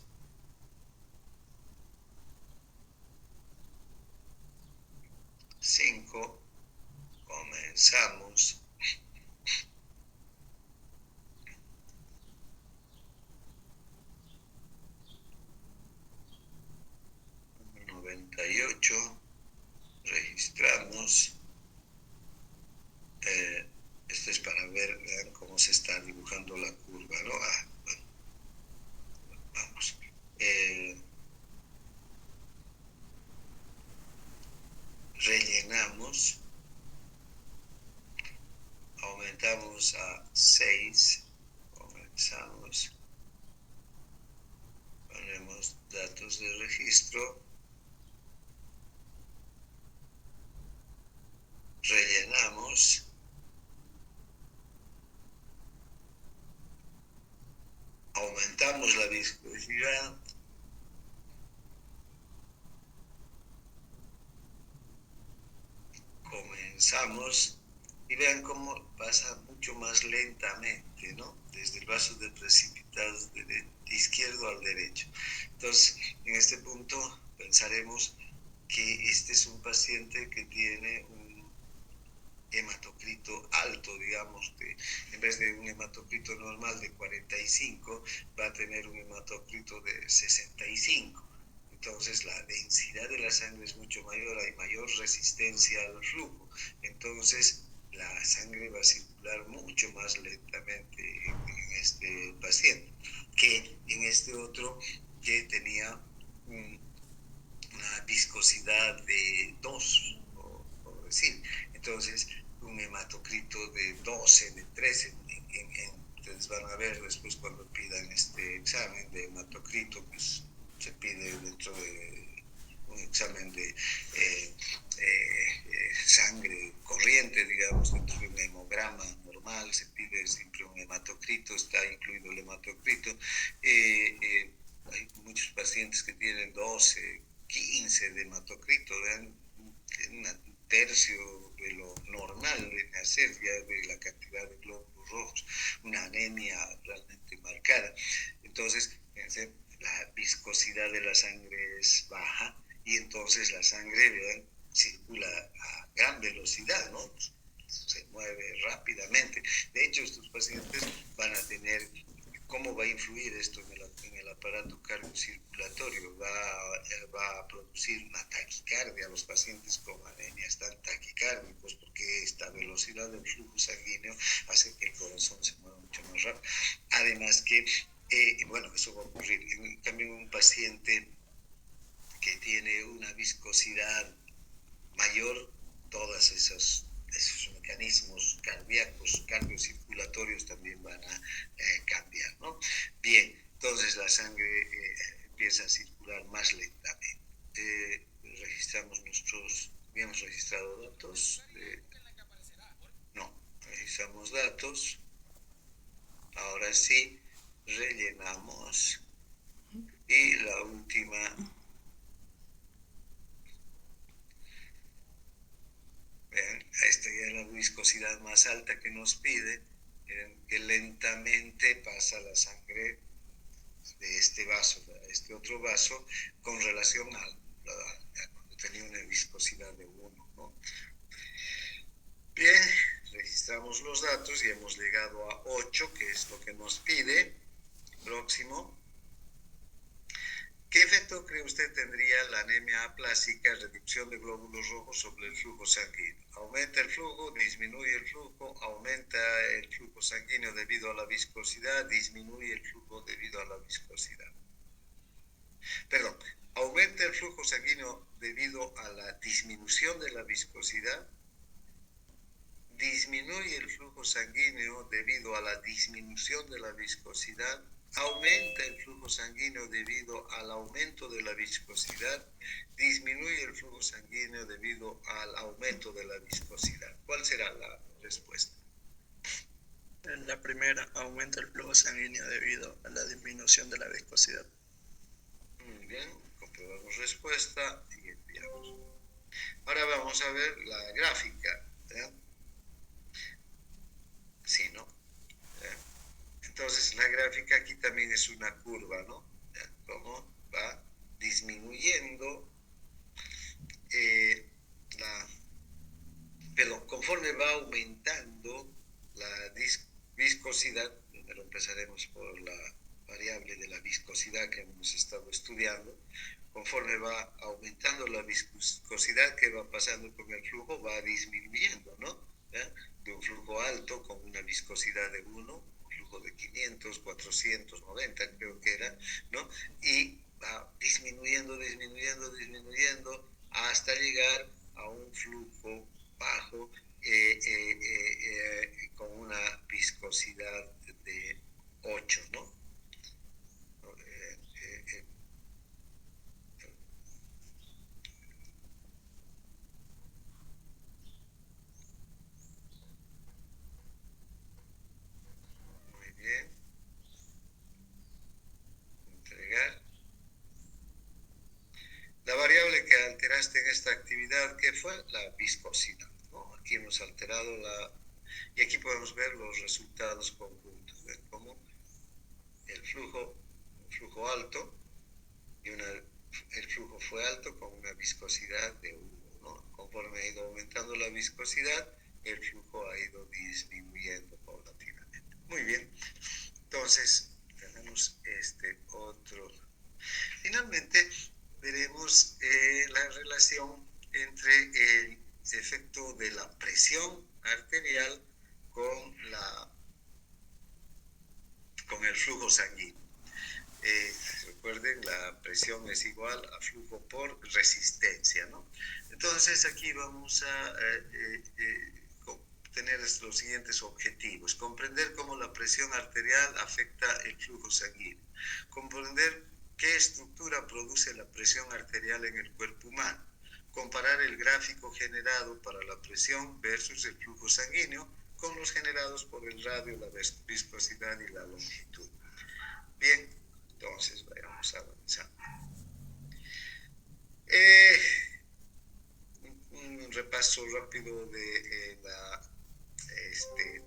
Comenzamos. Registramos. Esto es para ver cómo se está dibujando la curva, ¿no? Bueno, vamos. Rellenamos. aumentamos a 6, comenzamos, ponemos datos de registro, rellenamos, aumentamos la viscosidad, comenzamos y vean cómo pasa mucho más lentamente, ¿no? Desde el vaso de precipitados de izquierdo al derecho. Entonces, en este punto pensaremos que este es un paciente que tiene un hematocrito alto, digamos, en vez de un hematocrito normal de 45, va a tener un hematocrito de 65. Entonces la densidad de la sangre es mucho mayor, hay mayor resistencia al flujo. Entonces la sangre va a circular mucho más lentamente en este paciente que en este otro que tenía una viscosidad de 2, por decir. Entonces, un hematocrito de 12, de 13, ustedes van a ver después cuando pidan este examen de hematocrito, pues se pide dentro de un examen de sangre corriente, digamos, dentro de un hemograma normal, se pide siempre un hematocrito, está incluido el hematocrito. Hay muchos pacientes que tienen 12, 15 de hematocrito, vean, un tercio de lo normal de nacer, ya de la cantidad de glóbulos rojos, una anemia realmente marcada. Entonces, fíjense, la viscosidad de la sangre es baja y entonces la sangre, vean, circula a gran velocidad, ¿no? Se mueve rápidamente. De hecho, estos pacientes van a tener, ¿cómo va a influir esto en el aparato cardiocirculatorio? Va a producir una taquicardia. Los pacientes con anemia están taquicárdicos porque esta velocidad del flujo sanguíneo hace que el corazón se mueva mucho más rápido. Además que, bueno, eso va a ocurrir. En cambio, un paciente que tiene una viscosidad mayor, todos esos mecanismos cardíacos, cardiocirculatorios también van a cambiar, ¿no? Bien, entonces la sangre empieza a circular más lentamente. Registramos habíamos registrado datos, no, registramos datos, ahora sí, rellenamos y la última. Vean, esta ya es la viscosidad más alta que nos pide, que lentamente pasa la sangre de este vaso a este otro vaso con relación a cuando tenía una viscosidad de 1, ¿no? Bien, registramos los datos y hemos llegado a 8, que es lo que nos pide. Próximo. ¿Qué efecto cree usted tendría la anemia aplásica, reducción de glóbulos rojos sobre el flujo sanguíneo? ¿Aumenta el flujo, disminuye el flujo, aumenta el flujo sanguíneo debido a la viscosidad, disminuye el flujo debido a la viscosidad? Perdón, ¿aumenta el flujo sanguíneo debido a la disminución de la viscosidad? ¿Disminuye el flujo sanguíneo debido a la disminución de la viscosidad? ¿Aumenta el flujo sanguíneo debido al aumento de la viscosidad? ¿Disminuye el flujo sanguíneo debido al aumento de la viscosidad? ¿Cuál será la respuesta? En la primera, aumenta el flujo sanguíneo debido a la disminución de la viscosidad. Muy bien, comprobamos respuesta y enviamos. Ahora vamos a ver la gráfica. Sí, ¿no? Entonces la gráfica aquí también es una curva, ¿no? Cómo va disminuyendo conforme va aumentando la viscosidad. Primero empezaremos por la variable de la viscosidad que hemos estado estudiando. Conforme va aumentando la viscosidad, que va pasando con el flujo, va disminuyendo, ¿no? De un flujo alto con una viscosidad de 1, de 500, 490 creo que era, ¿no? Y va disminuyendo hasta llegar a un flujo bajo con una alteraste en esta actividad, ¿qué fue? La viscosidad, ¿no? Aquí hemos alterado y aquí podemos ver los resultados conjuntos, ¿ven? Como el flujo alto, el flujo fue alto con una viscosidad de 1, ¿no? Conforme ha ido aumentando la viscosidad, el flujo ha ido disminuyendo paulatinamente. Muy bien, entonces tenemos otro. Finalmente, veremos la relación entre el efecto de la presión arterial con el flujo sanguíneo. Recuerden, la presión es igual a flujo por resistencia, ¿no? Entonces aquí vamos a tener los siguientes objetivos: comprender cómo la presión arterial afecta el flujo sanguíneo, comprender qué estructura produce la presión arterial en el cuerpo humano, comparar el gráfico generado para la presión versus el flujo sanguíneo con los generados por el radio, la viscosidad y la longitud. Bien, entonces vayamos avanzando. Un repaso rápido de la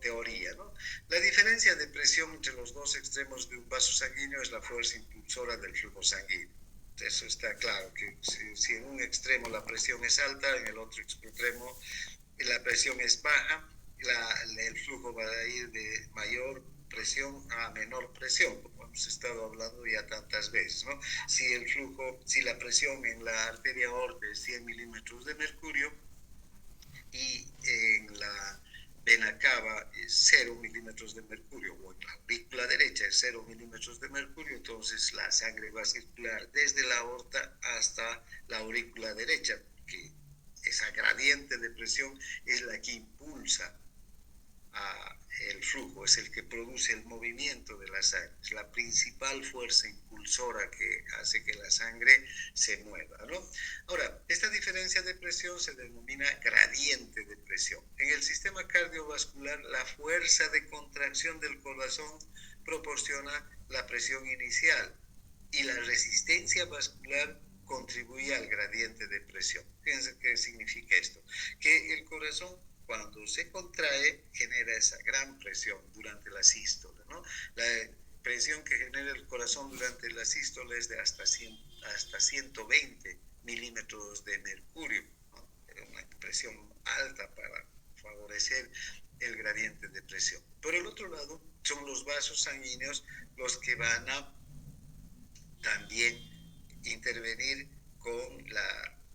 teoría, ¿no? La diferencia de presión entre los dos extremos de un vaso sanguíneo es la fuerza impulsora del flujo sanguíneo. Eso está claro, que si en un extremo la presión es alta, en el otro extremo la presión es baja, el flujo va a ir de mayor presión a menor presión, como hemos estado hablando ya tantas veces, ¿no? Si la presión en la arteria aorta es 100 milímetros de mercurio y en la vena cava es 0 milímetros de mercurio, o en la aurícula derecha es 0 milímetros de mercurio, entonces la sangre va a circular desde la aorta hasta la aurícula derecha, que esa gradiente de presión es la que impulsa el flujo, es el que produce el movimiento de la sangre, es la principal fuerza impulsora que hace que la sangre se mueva, ¿no? Ahora, esta diferencia de presión se denomina gradiente de presión. En el sistema cardiovascular, la fuerza de contracción del corazón proporciona la presión inicial y la resistencia vascular contribuye al gradiente de presión. Fíjense qué significa esto, que el corazón, cuando se contrae, genera esa gran presión durante la sístole, ¿no? La presión que genera el corazón durante la sístole es de hasta 120 milímetros de mercurio, ¿no? Una presión alta para favorecer el gradiente de presión. Por el otro lado, son los vasos sanguíneos los que van a también intervenir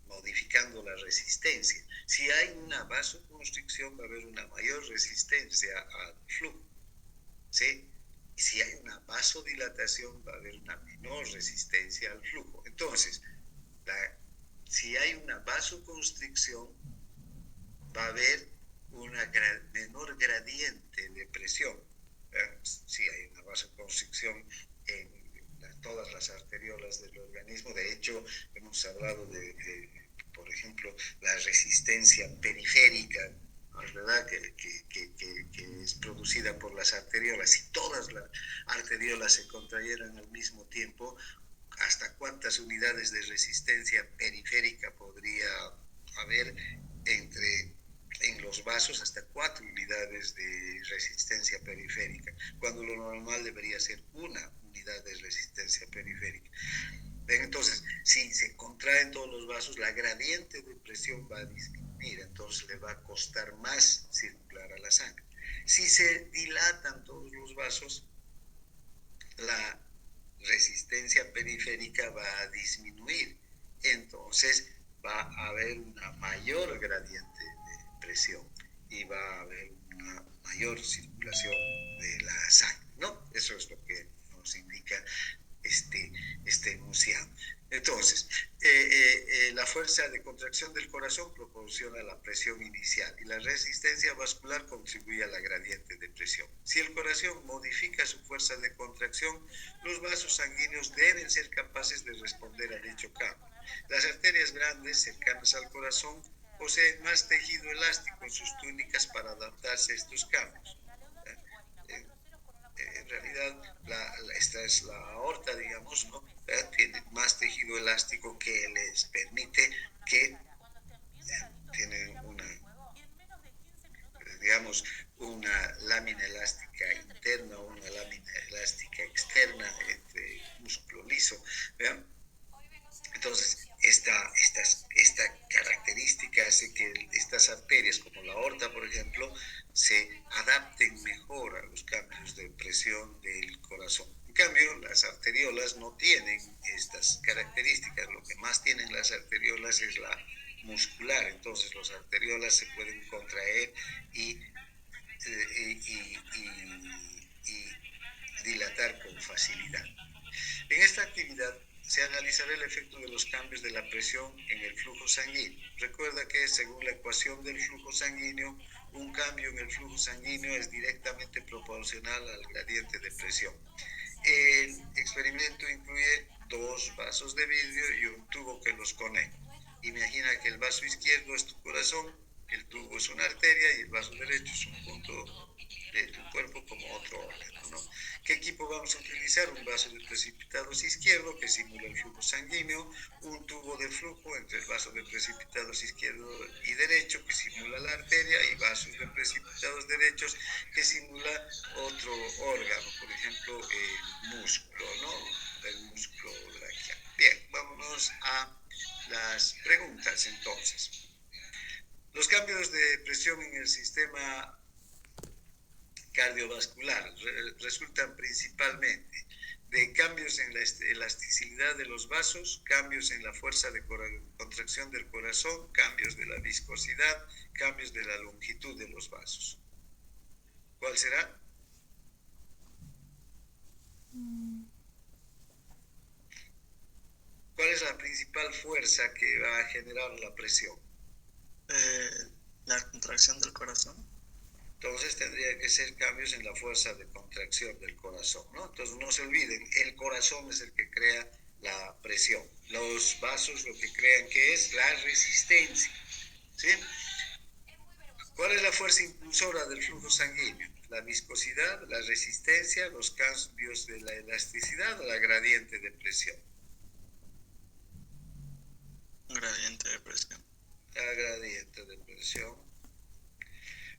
modificando la resistencia. Si hay una vasoconstricción, va a haber una mayor resistencia al flujo, ¿sí? Y si hay una vasodilatación, va a haber una menor resistencia al flujo. Entonces, si hay una vasoconstricción, va a haber una menor gradiente de presión. Si hay una vasoconstricción en todas las arteriolas del organismo. De hecho, hemos hablado por ejemplo, la resistencia periférica, ¿verdad? Que es producida por las arteriolas. Si todas las arteriolas se contrayeran al mismo tiempo, ¿hasta cuántas unidades de resistencia periférica podría haber en los vasos? Hasta 4 unidades de resistencia periférica, cuando lo normal debería ser una unidad de resistencia periférica. Entonces, si se contraen todos los vasos, la gradiente de presión va a disminuir, entonces le va a costar más circular a la sangre. Si se dilatan todos los vasos, la resistencia periférica va a disminuir, entonces va a haber una mayor gradiente de presión y va a haber una mayor circulación de la sangre, ¿no? Eso es lo que nos indica este enunciado. Entonces, la fuerza de contracción del corazón proporciona la presión inicial y la resistencia vascular contribuye a la gradiente de presión. Si el corazón modifica su fuerza de contracción, los vasos sanguíneos deben ser capaces de responder a dicho cambio. Las arterias grandes cercanas al corazón poseen más tejido elástico en sus túnicas para adaptarse a estos cambios. En realidad, esta es la aorta, digamos, ¿no? ¿verdad? Tiene más tejido elástico que les permite que tienen digamos, una lámina elástica interna o una lámina elástica externa entre músculo liso, ¿verdad? Entonces, esta característica hace que estas arterias, como la aorta, por ejemplo, se adapten mejor a los cambios de presión del corazón. En cambio, las arteriolas no tienen estas características. Lo que más tienen las arteriolas es la muscular. Entonces, las arteriolas se pueden contraer y dilatar con facilidad. En esta actividad se analizará el efecto de los cambios de la presión en el flujo sanguíneo. Recuerda que según la ecuación del flujo sanguíneo, un cambio en el flujo sanguíneo es directamente proporcional al gradiente de presión. El experimento incluye 2 vasos de vidrio y un tubo que los conecta. Imagina que el vaso izquierdo es tu corazón, el tubo es una arteria y el vaso derecho es un punto de tu cuerpo como otro órgano, ¿no? ¿Qué equipo vamos a utilizar? Un vaso de precipitados izquierdo que simula el flujo sanguíneo, un tubo de flujo entre el vaso de precipitados izquierdo y derecho que simula la arteria y vasos de precipitados derechos que simula otro órgano, por ejemplo el músculo, ¿no? El músculo braquial. Bien, vámonos a las preguntas entonces. Los cambios de presión en el sistema cardiovascular resultan principalmente de cambios en la elasticidad de los vasos, cambios en la fuerza de contracción del corazón, cambios de la viscosidad, cambios de la longitud de los vasos. ¿Cuál será? ¿Cuál es la principal fuerza que va a generar la presión? La contracción del corazón. Entonces tendría que ser cambios en la fuerza de contracción del corazón, ¿no? Entonces no se olviden, el corazón es el que crea la presión. Los vasos lo que crean que es la resistencia, ¿sí? ¿Cuál es la fuerza impulsora del flujo sanguíneo? La viscosidad, la resistencia, los cambios de la elasticidad o la gradiente de presión. Gradiente de presión. La gradiente de presión.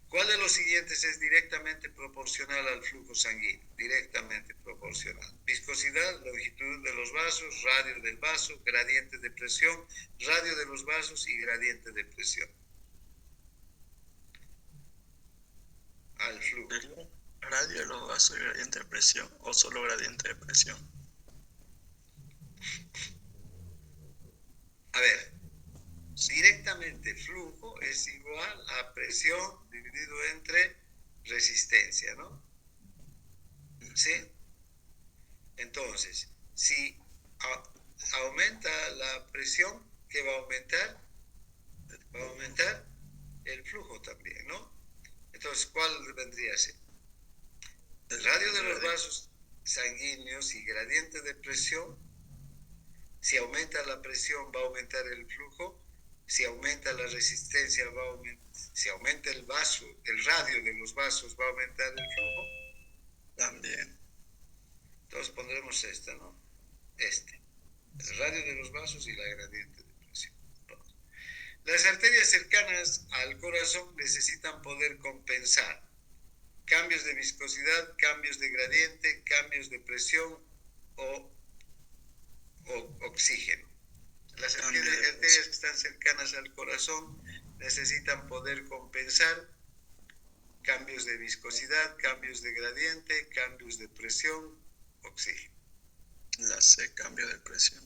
¿Cuál de los siguientes es directamente proporcional al flujo sanguíneo? Directamente proporcional. Viscosidad, longitud de los vasos, radio del vaso, gradiente de presión, radio de los vasos y gradiente de presión. Al flujo. Radio de los vasos y gradiente de presión o solo gradiente de presión. A ver, directamente flujo es igual a presión dividido entre resistencia, ¿no? ¿Sí? Entonces, si aumenta la presión, ¿qué va a aumentar? Va a aumentar el flujo también, ¿no? Entonces, ¿cuál vendría a ser? El radio de los vasos sanguíneos y gradiente de presión. Si aumenta la presión, va a aumentar el flujo. Si aumenta la resistencia, si aumenta el radio de los vasos, va a aumentar el flujo. También. Entonces pondremos esta, ¿no? El radio de los vasos y la gradiente de presión. Las arterias cercanas al corazón necesitan poder compensar cambios de viscosidad, cambios de gradiente, cambios de presión o oxígeno. Las arterias que están cercanas al corazón necesitan poder compensar cambios de viscosidad, cambios de gradiente, cambios de presión, oxígeno. La C, cambio de presión.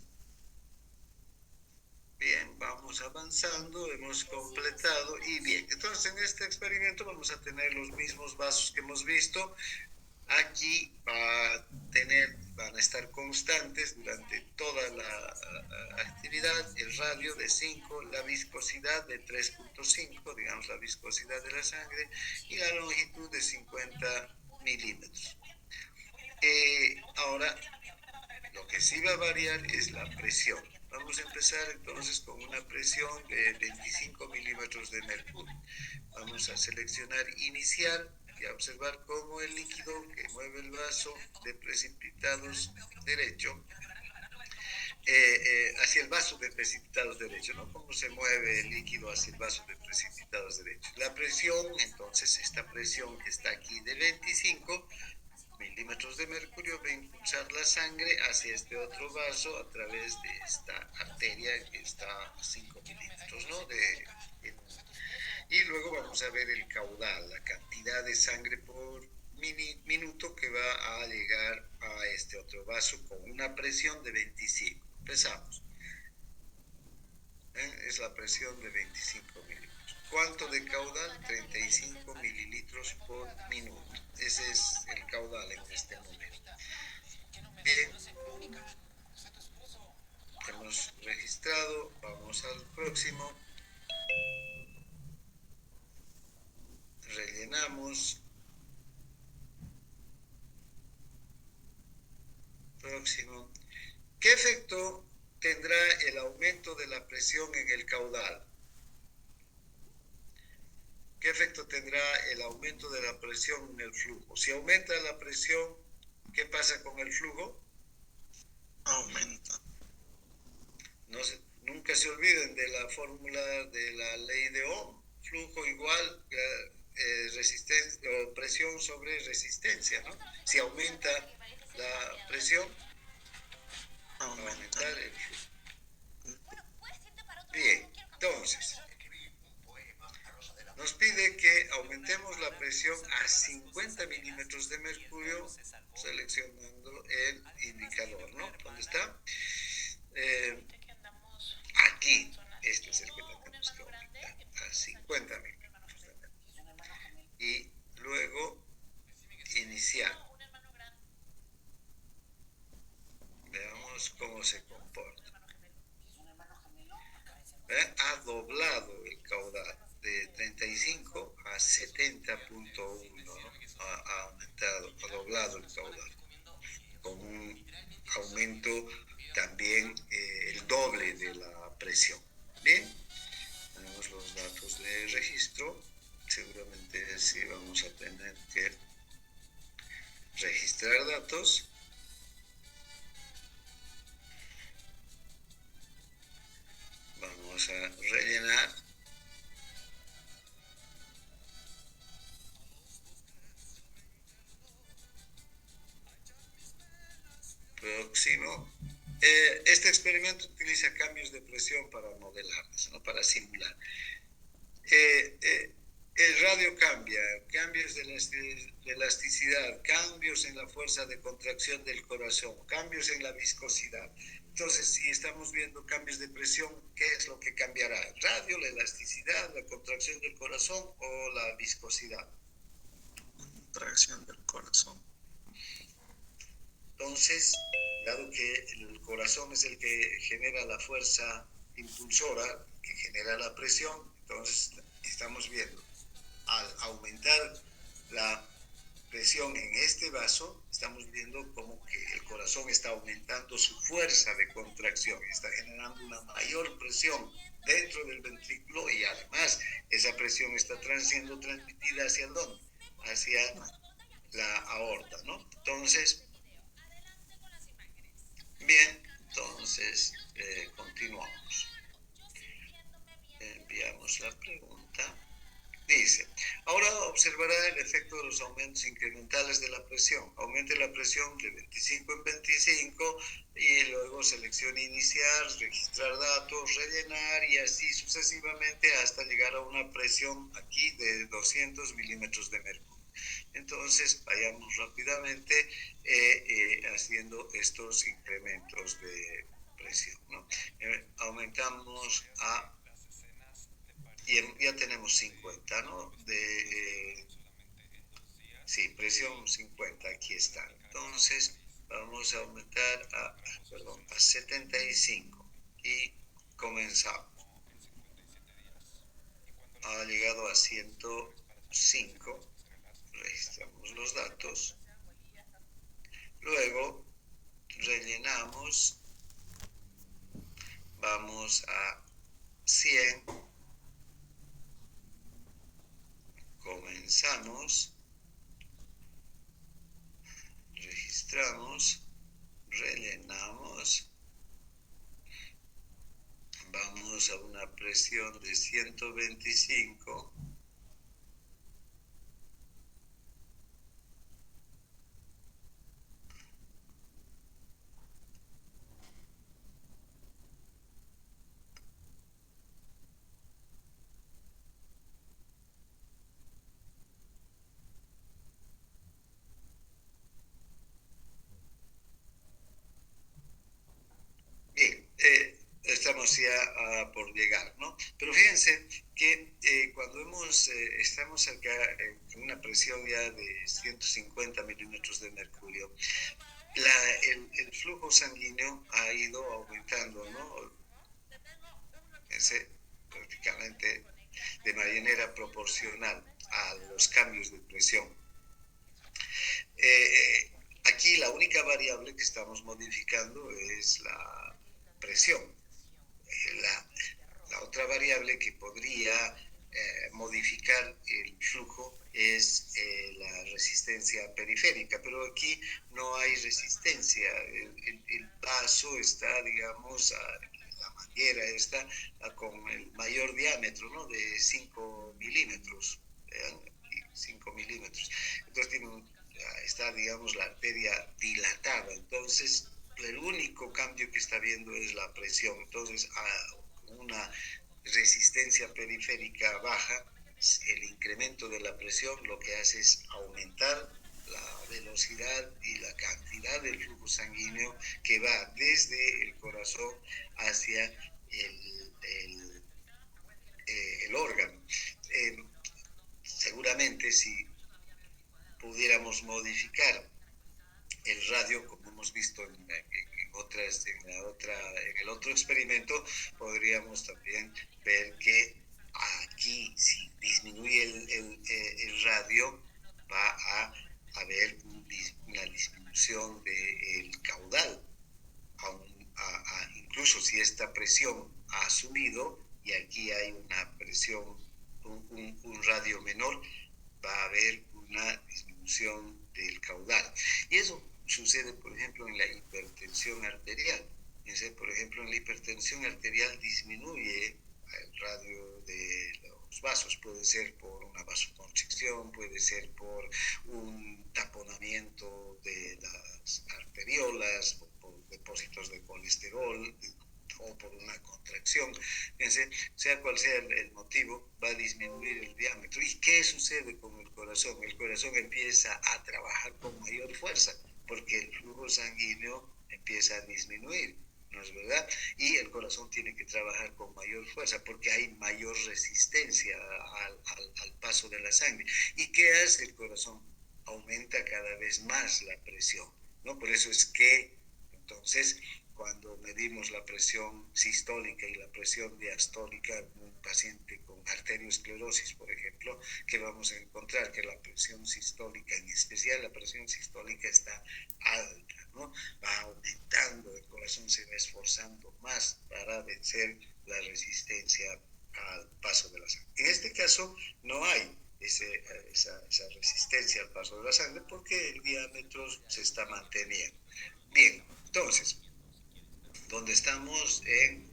Bien, vamos avanzando, hemos completado y bien. Entonces en este experimento vamos a tener los mismos vasos que hemos visto. Aquí van a estar constantes durante toda la actividad, el radio de 5, la viscosidad de 3.5, digamos la viscosidad de la sangre, y la longitud de 50 milímetros. Ahora, lo que sí va a variar es la presión. Vamos a empezar entonces con una presión de 25 milímetros de mercurio. Vamos a seleccionar inicial y a observar cómo el líquido que mueve el vaso de precipitados derecho hacia el vaso de precipitados derecho, ¿no? Cómo se mueve el líquido hacia el vaso de precipitados derecho. La presión, entonces, esta presión que está aquí de 25 milímetros de mercurio va a impulsar la sangre hacia este otro vaso a través de esta arteria que está a 5 milímetros, ¿no? Y luego vamos a ver el caudal, la cantidad de sangre por minuto que va a llegar a este otro vaso con una presión de 25. Empezamos. Es la presión de 25 milímetros. ¿Cuánto de caudal? 35 mililitros por minuto. Ese es el caudal en este momento. Bien, hemos registrado. Vamos al próximo. Rellenamos. Próximo. ¿Qué efecto tendrá el aumento de la presión en el caudal? ¿Qué efecto tendrá el aumento de la presión en el flujo? Si aumenta la presión, ¿qué pasa con el flujo? Aumenta. No se, nunca se olviden de la fórmula de la ley de Ohm. Flujo igual presión sobre resistencia, ¿no? Si aumenta la presión, va a aumentar el flujo. Bien, entonces, nos pide que aumentemos la presión a 50 milímetros de mercurio, seleccionando el indicador, ¿no? ¿Dónde está? Aquí, este es el que tenemos que aumentar, a 50 milímetros de mercurio. Y luego, iniciar. Veamos cómo se comporta. Ha doblado el caudal de 35 a 70.1, ¿no? Ha aumentado, ha doblado el caudal, con un aumento también el doble de la presión. Bien, tenemos los datos de registro. Seguramente sí vamos a tener que registrar datos. Vamos a rellenar. Próximo. Este experimento utiliza cambios de presión para modelarlos, ¿no? Para simular. El radio cambia, cambios de elasticidad, cambios en la fuerza de contracción del corazón, cambios en la viscosidad. Entonces, si estamos viendo cambios de presión, ¿qué es lo que cambiará? ¿El radio, la elasticidad, la contracción del corazón o la viscosidad? Contracción del corazón. Entonces, dado que el corazón es el que genera la fuerza impulsora, que genera la presión, entonces estamos viendo, al aumentar la presión en este vaso, estamos viendo como que el corazón está aumentando su fuerza de contracción, está generando una mayor presión dentro del ventrículo y además esa presión está siendo transmitida hacia dónde, hacia la aorta, ¿no? Entonces, bien, entonces continuamos. Enviamos la pregunta. Dice, ahora observará el efecto de los aumentos incrementales de la presión. Aumente la presión de 25 en 25 y luego seleccione iniciar, registrar datos, rellenar y así sucesivamente hasta llegar a una presión aquí de 200 milímetros de mercurio. Entonces vayamos rápidamente haciendo estos incrementos de presión, ¿no? Aumentamos a... Y ya tenemos 50, ¿no? Sí, presión 50, aquí está. Entonces, vamos a aumentar a 75 y comenzamos. Ha llegado a 105, registramos los datos. Luego, rellenamos, vamos a 100. Comenzamos, registramos, rellenamos subimos a una presión de 125. Bien, estamos ya por llegar, ¿no? Pero fíjense que cuando estamos acá en una presión ya de 150 milímetros de mercurio, el flujo sanguíneo ha ido aumentando, ¿no? Fíjense, prácticamente de manera proporcional a los cambios de presión. Aquí la única variable que estamos modificando es la presión. La otra variable que podría modificar el flujo es la resistencia periférica, pero aquí no hay resistencia. El vaso está, digamos, la manguera está con el mayor diámetro, ¿no? De 5 milímetros. 5 milímetros. Entonces está, digamos, la arteria dilatada. Entonces, el único cambio que está viendo es la presión. Entonces, una resistencia periférica baja, el incremento de la presión lo que hace es aumentar la velocidad y la cantidad del flujo sanguíneo que va desde el corazón hacia el órgano. Seguramente si pudiéramos modificar el radio, como hemos visto en el otro experimento, podríamos también ver que aquí, si disminuye el radio, va a haber una disminución del caudal. Incluso si esta presión ha subido y aquí hay una presión, un radio menor, va a haber una disminución del caudal. Y eso sucede, por ejemplo, en la hipertensión arterial. Por ejemplo, en la hipertensión arterial disminuye el radio de los vasos. Puede ser por una vasoconstricción, puede ser por un taponamiento de las arteriolas, por depósitos de colesterol, o por una contracción. Fíjense, sea cual sea el motivo, va a disminuir el diámetro. ¿Y qué sucede con el corazón? El corazón empieza a trabajar con mayor fuerza, porque el flujo sanguíneo empieza a disminuir, ¿no es verdad? Y el corazón tiene que trabajar con mayor fuerza, porque hay mayor resistencia al paso de la sangre. ¿Y qué hace el corazón? Aumenta cada vez más la presión, ¿no? Por eso es que, entonces, cuando medimos la presión sistólica y la presión diastólica en un paciente con arteriosclerosis, por ejemplo, que vamos a encontrar que la presión sistólica, en especial la presión sistólica, está alta, ¿no? Va aumentando, el corazón se va esforzando más para vencer la resistencia al paso de la sangre. En este caso no hay esa resistencia al paso de la sangre porque el diámetro se está manteniendo. Bien, entonces, donde estamos en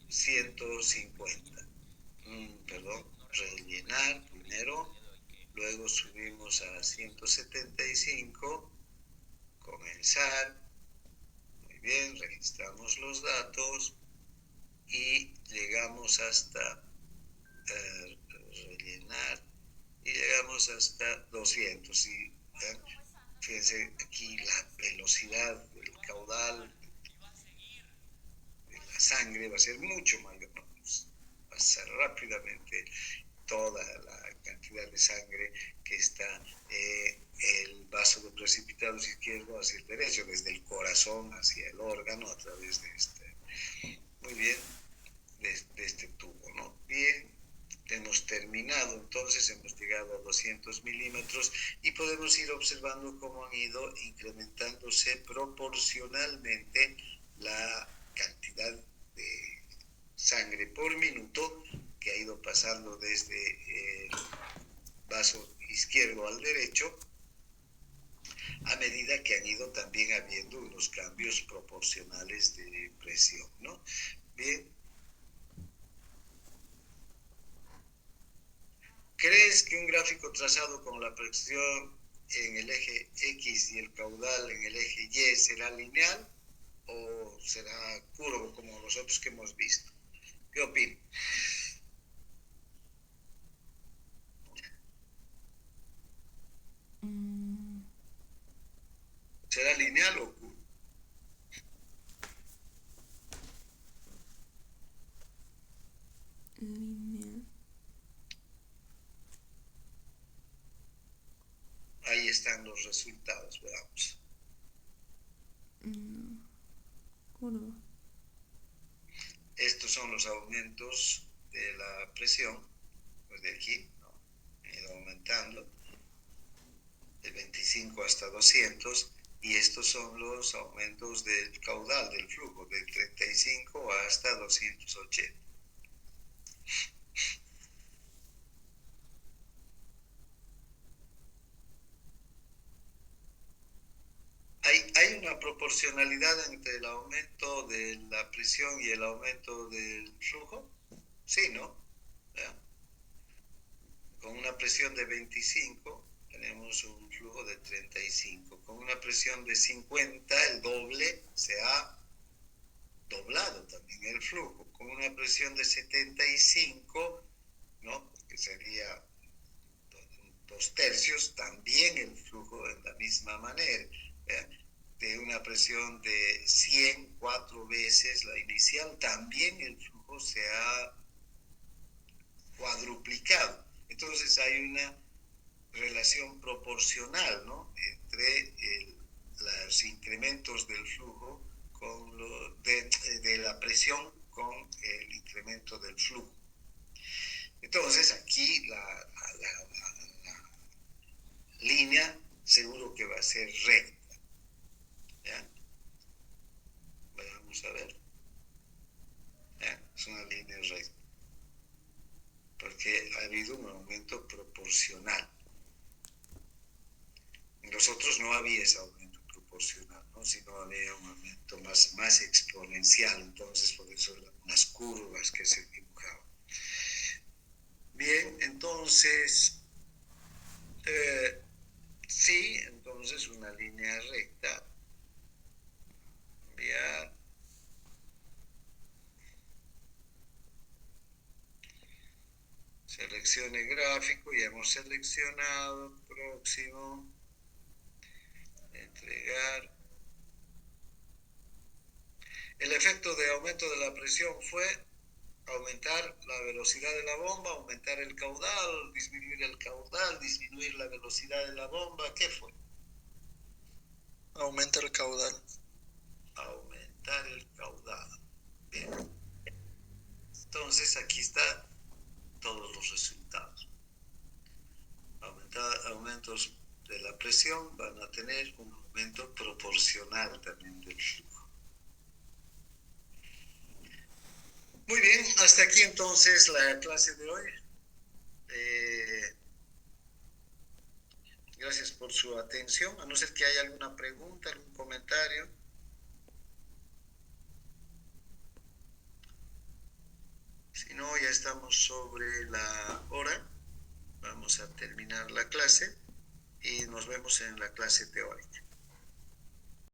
150. Rellenar primero, luego subimos a 175, comenzar, muy bien, registramos los datos y llegamos hasta rellenar y llegamos hasta 200. Y fíjense aquí la velocidad del caudal de la sangre va a ser mucho mayor, ¿no? Pasa rápidamente toda la cantidad de sangre que está el vaso de precipitados izquierdo hacia el derecho, desde el corazón hacia el órgano a través de muy bien, de este tubo, ¿no? Bien, hemos terminado, entonces hemos llegado a 200 milímetros y podemos ir observando cómo han ido incrementándose proporcionalmente la cantidad de sangre por minuto que ha ido pasando desde el vaso izquierdo al derecho, a medida que han ido también habiendo unos cambios proporcionales de presión, ¿no? Bien. ¿Crees que un gráfico trazado con la presión en el eje X y el caudal en el eje Y será lineal o será curvo como los otros que hemos visto? ¿Qué opinas? ¿Será lineal o curvo? Lineal. Ahí están los resultados, veamos. Curva. Estos son los aumentos de la presión, pues de aquí, ¿no? Ha ido aumentando de 25 hasta 200, y estos son los aumentos del caudal del flujo, de 35 hasta 280. ¿Hay una proporcionalidad entre el aumento de la presión y el aumento del flujo? Sí, ¿no? ¿Ya? Con una presión de 25 tenemos un flujo de 35. Con una presión de 50, el doble, se ha doblado también el flujo. Con una presión de 75, ¿no? Que sería 2/3, también el flujo de la misma manera. ¿Ya? De una presión de 100, 4 veces la inicial, también el flujo se ha cuadruplicado. Entonces hay una relación proporcional, ¿no? Entre los incrementos del flujo con de la presión con el incremento del flujo. Entonces aquí la línea seguro que va a ser recta. ¿Ya? Vamos a ver. ¿Ya? Es una línea recta. Porque ha habido un aumento proporcional. En los otros no había ese aumento proporcional, ¿no? Sino había un aumento más exponencial. Entonces, por eso las curvas que se dibujaban. Bien, entonces, sí, entonces una línea recta. Enviar. Seleccione gráfico, ya hemos seleccionado. Próximo. Entregar. El efecto de aumento de la presión fue aumentar la velocidad de la bomba, aumentar el caudal, disminuir la velocidad de la bomba. ¿Qué fue? Aumenta el caudal. Aumentar el caudal. Bien. Entonces aquí están todos los resultados. Aumentos de la presión van a tener un aumento proporcional también del flujo. Muy bien, hasta aquí entonces la clase de hoy. Gracias por su atención, a no ser que haya alguna pregunta, algún comentario. Si no, ya estamos sobre la hora. Vamos a terminar la clase y nos vemos en la clase teórica.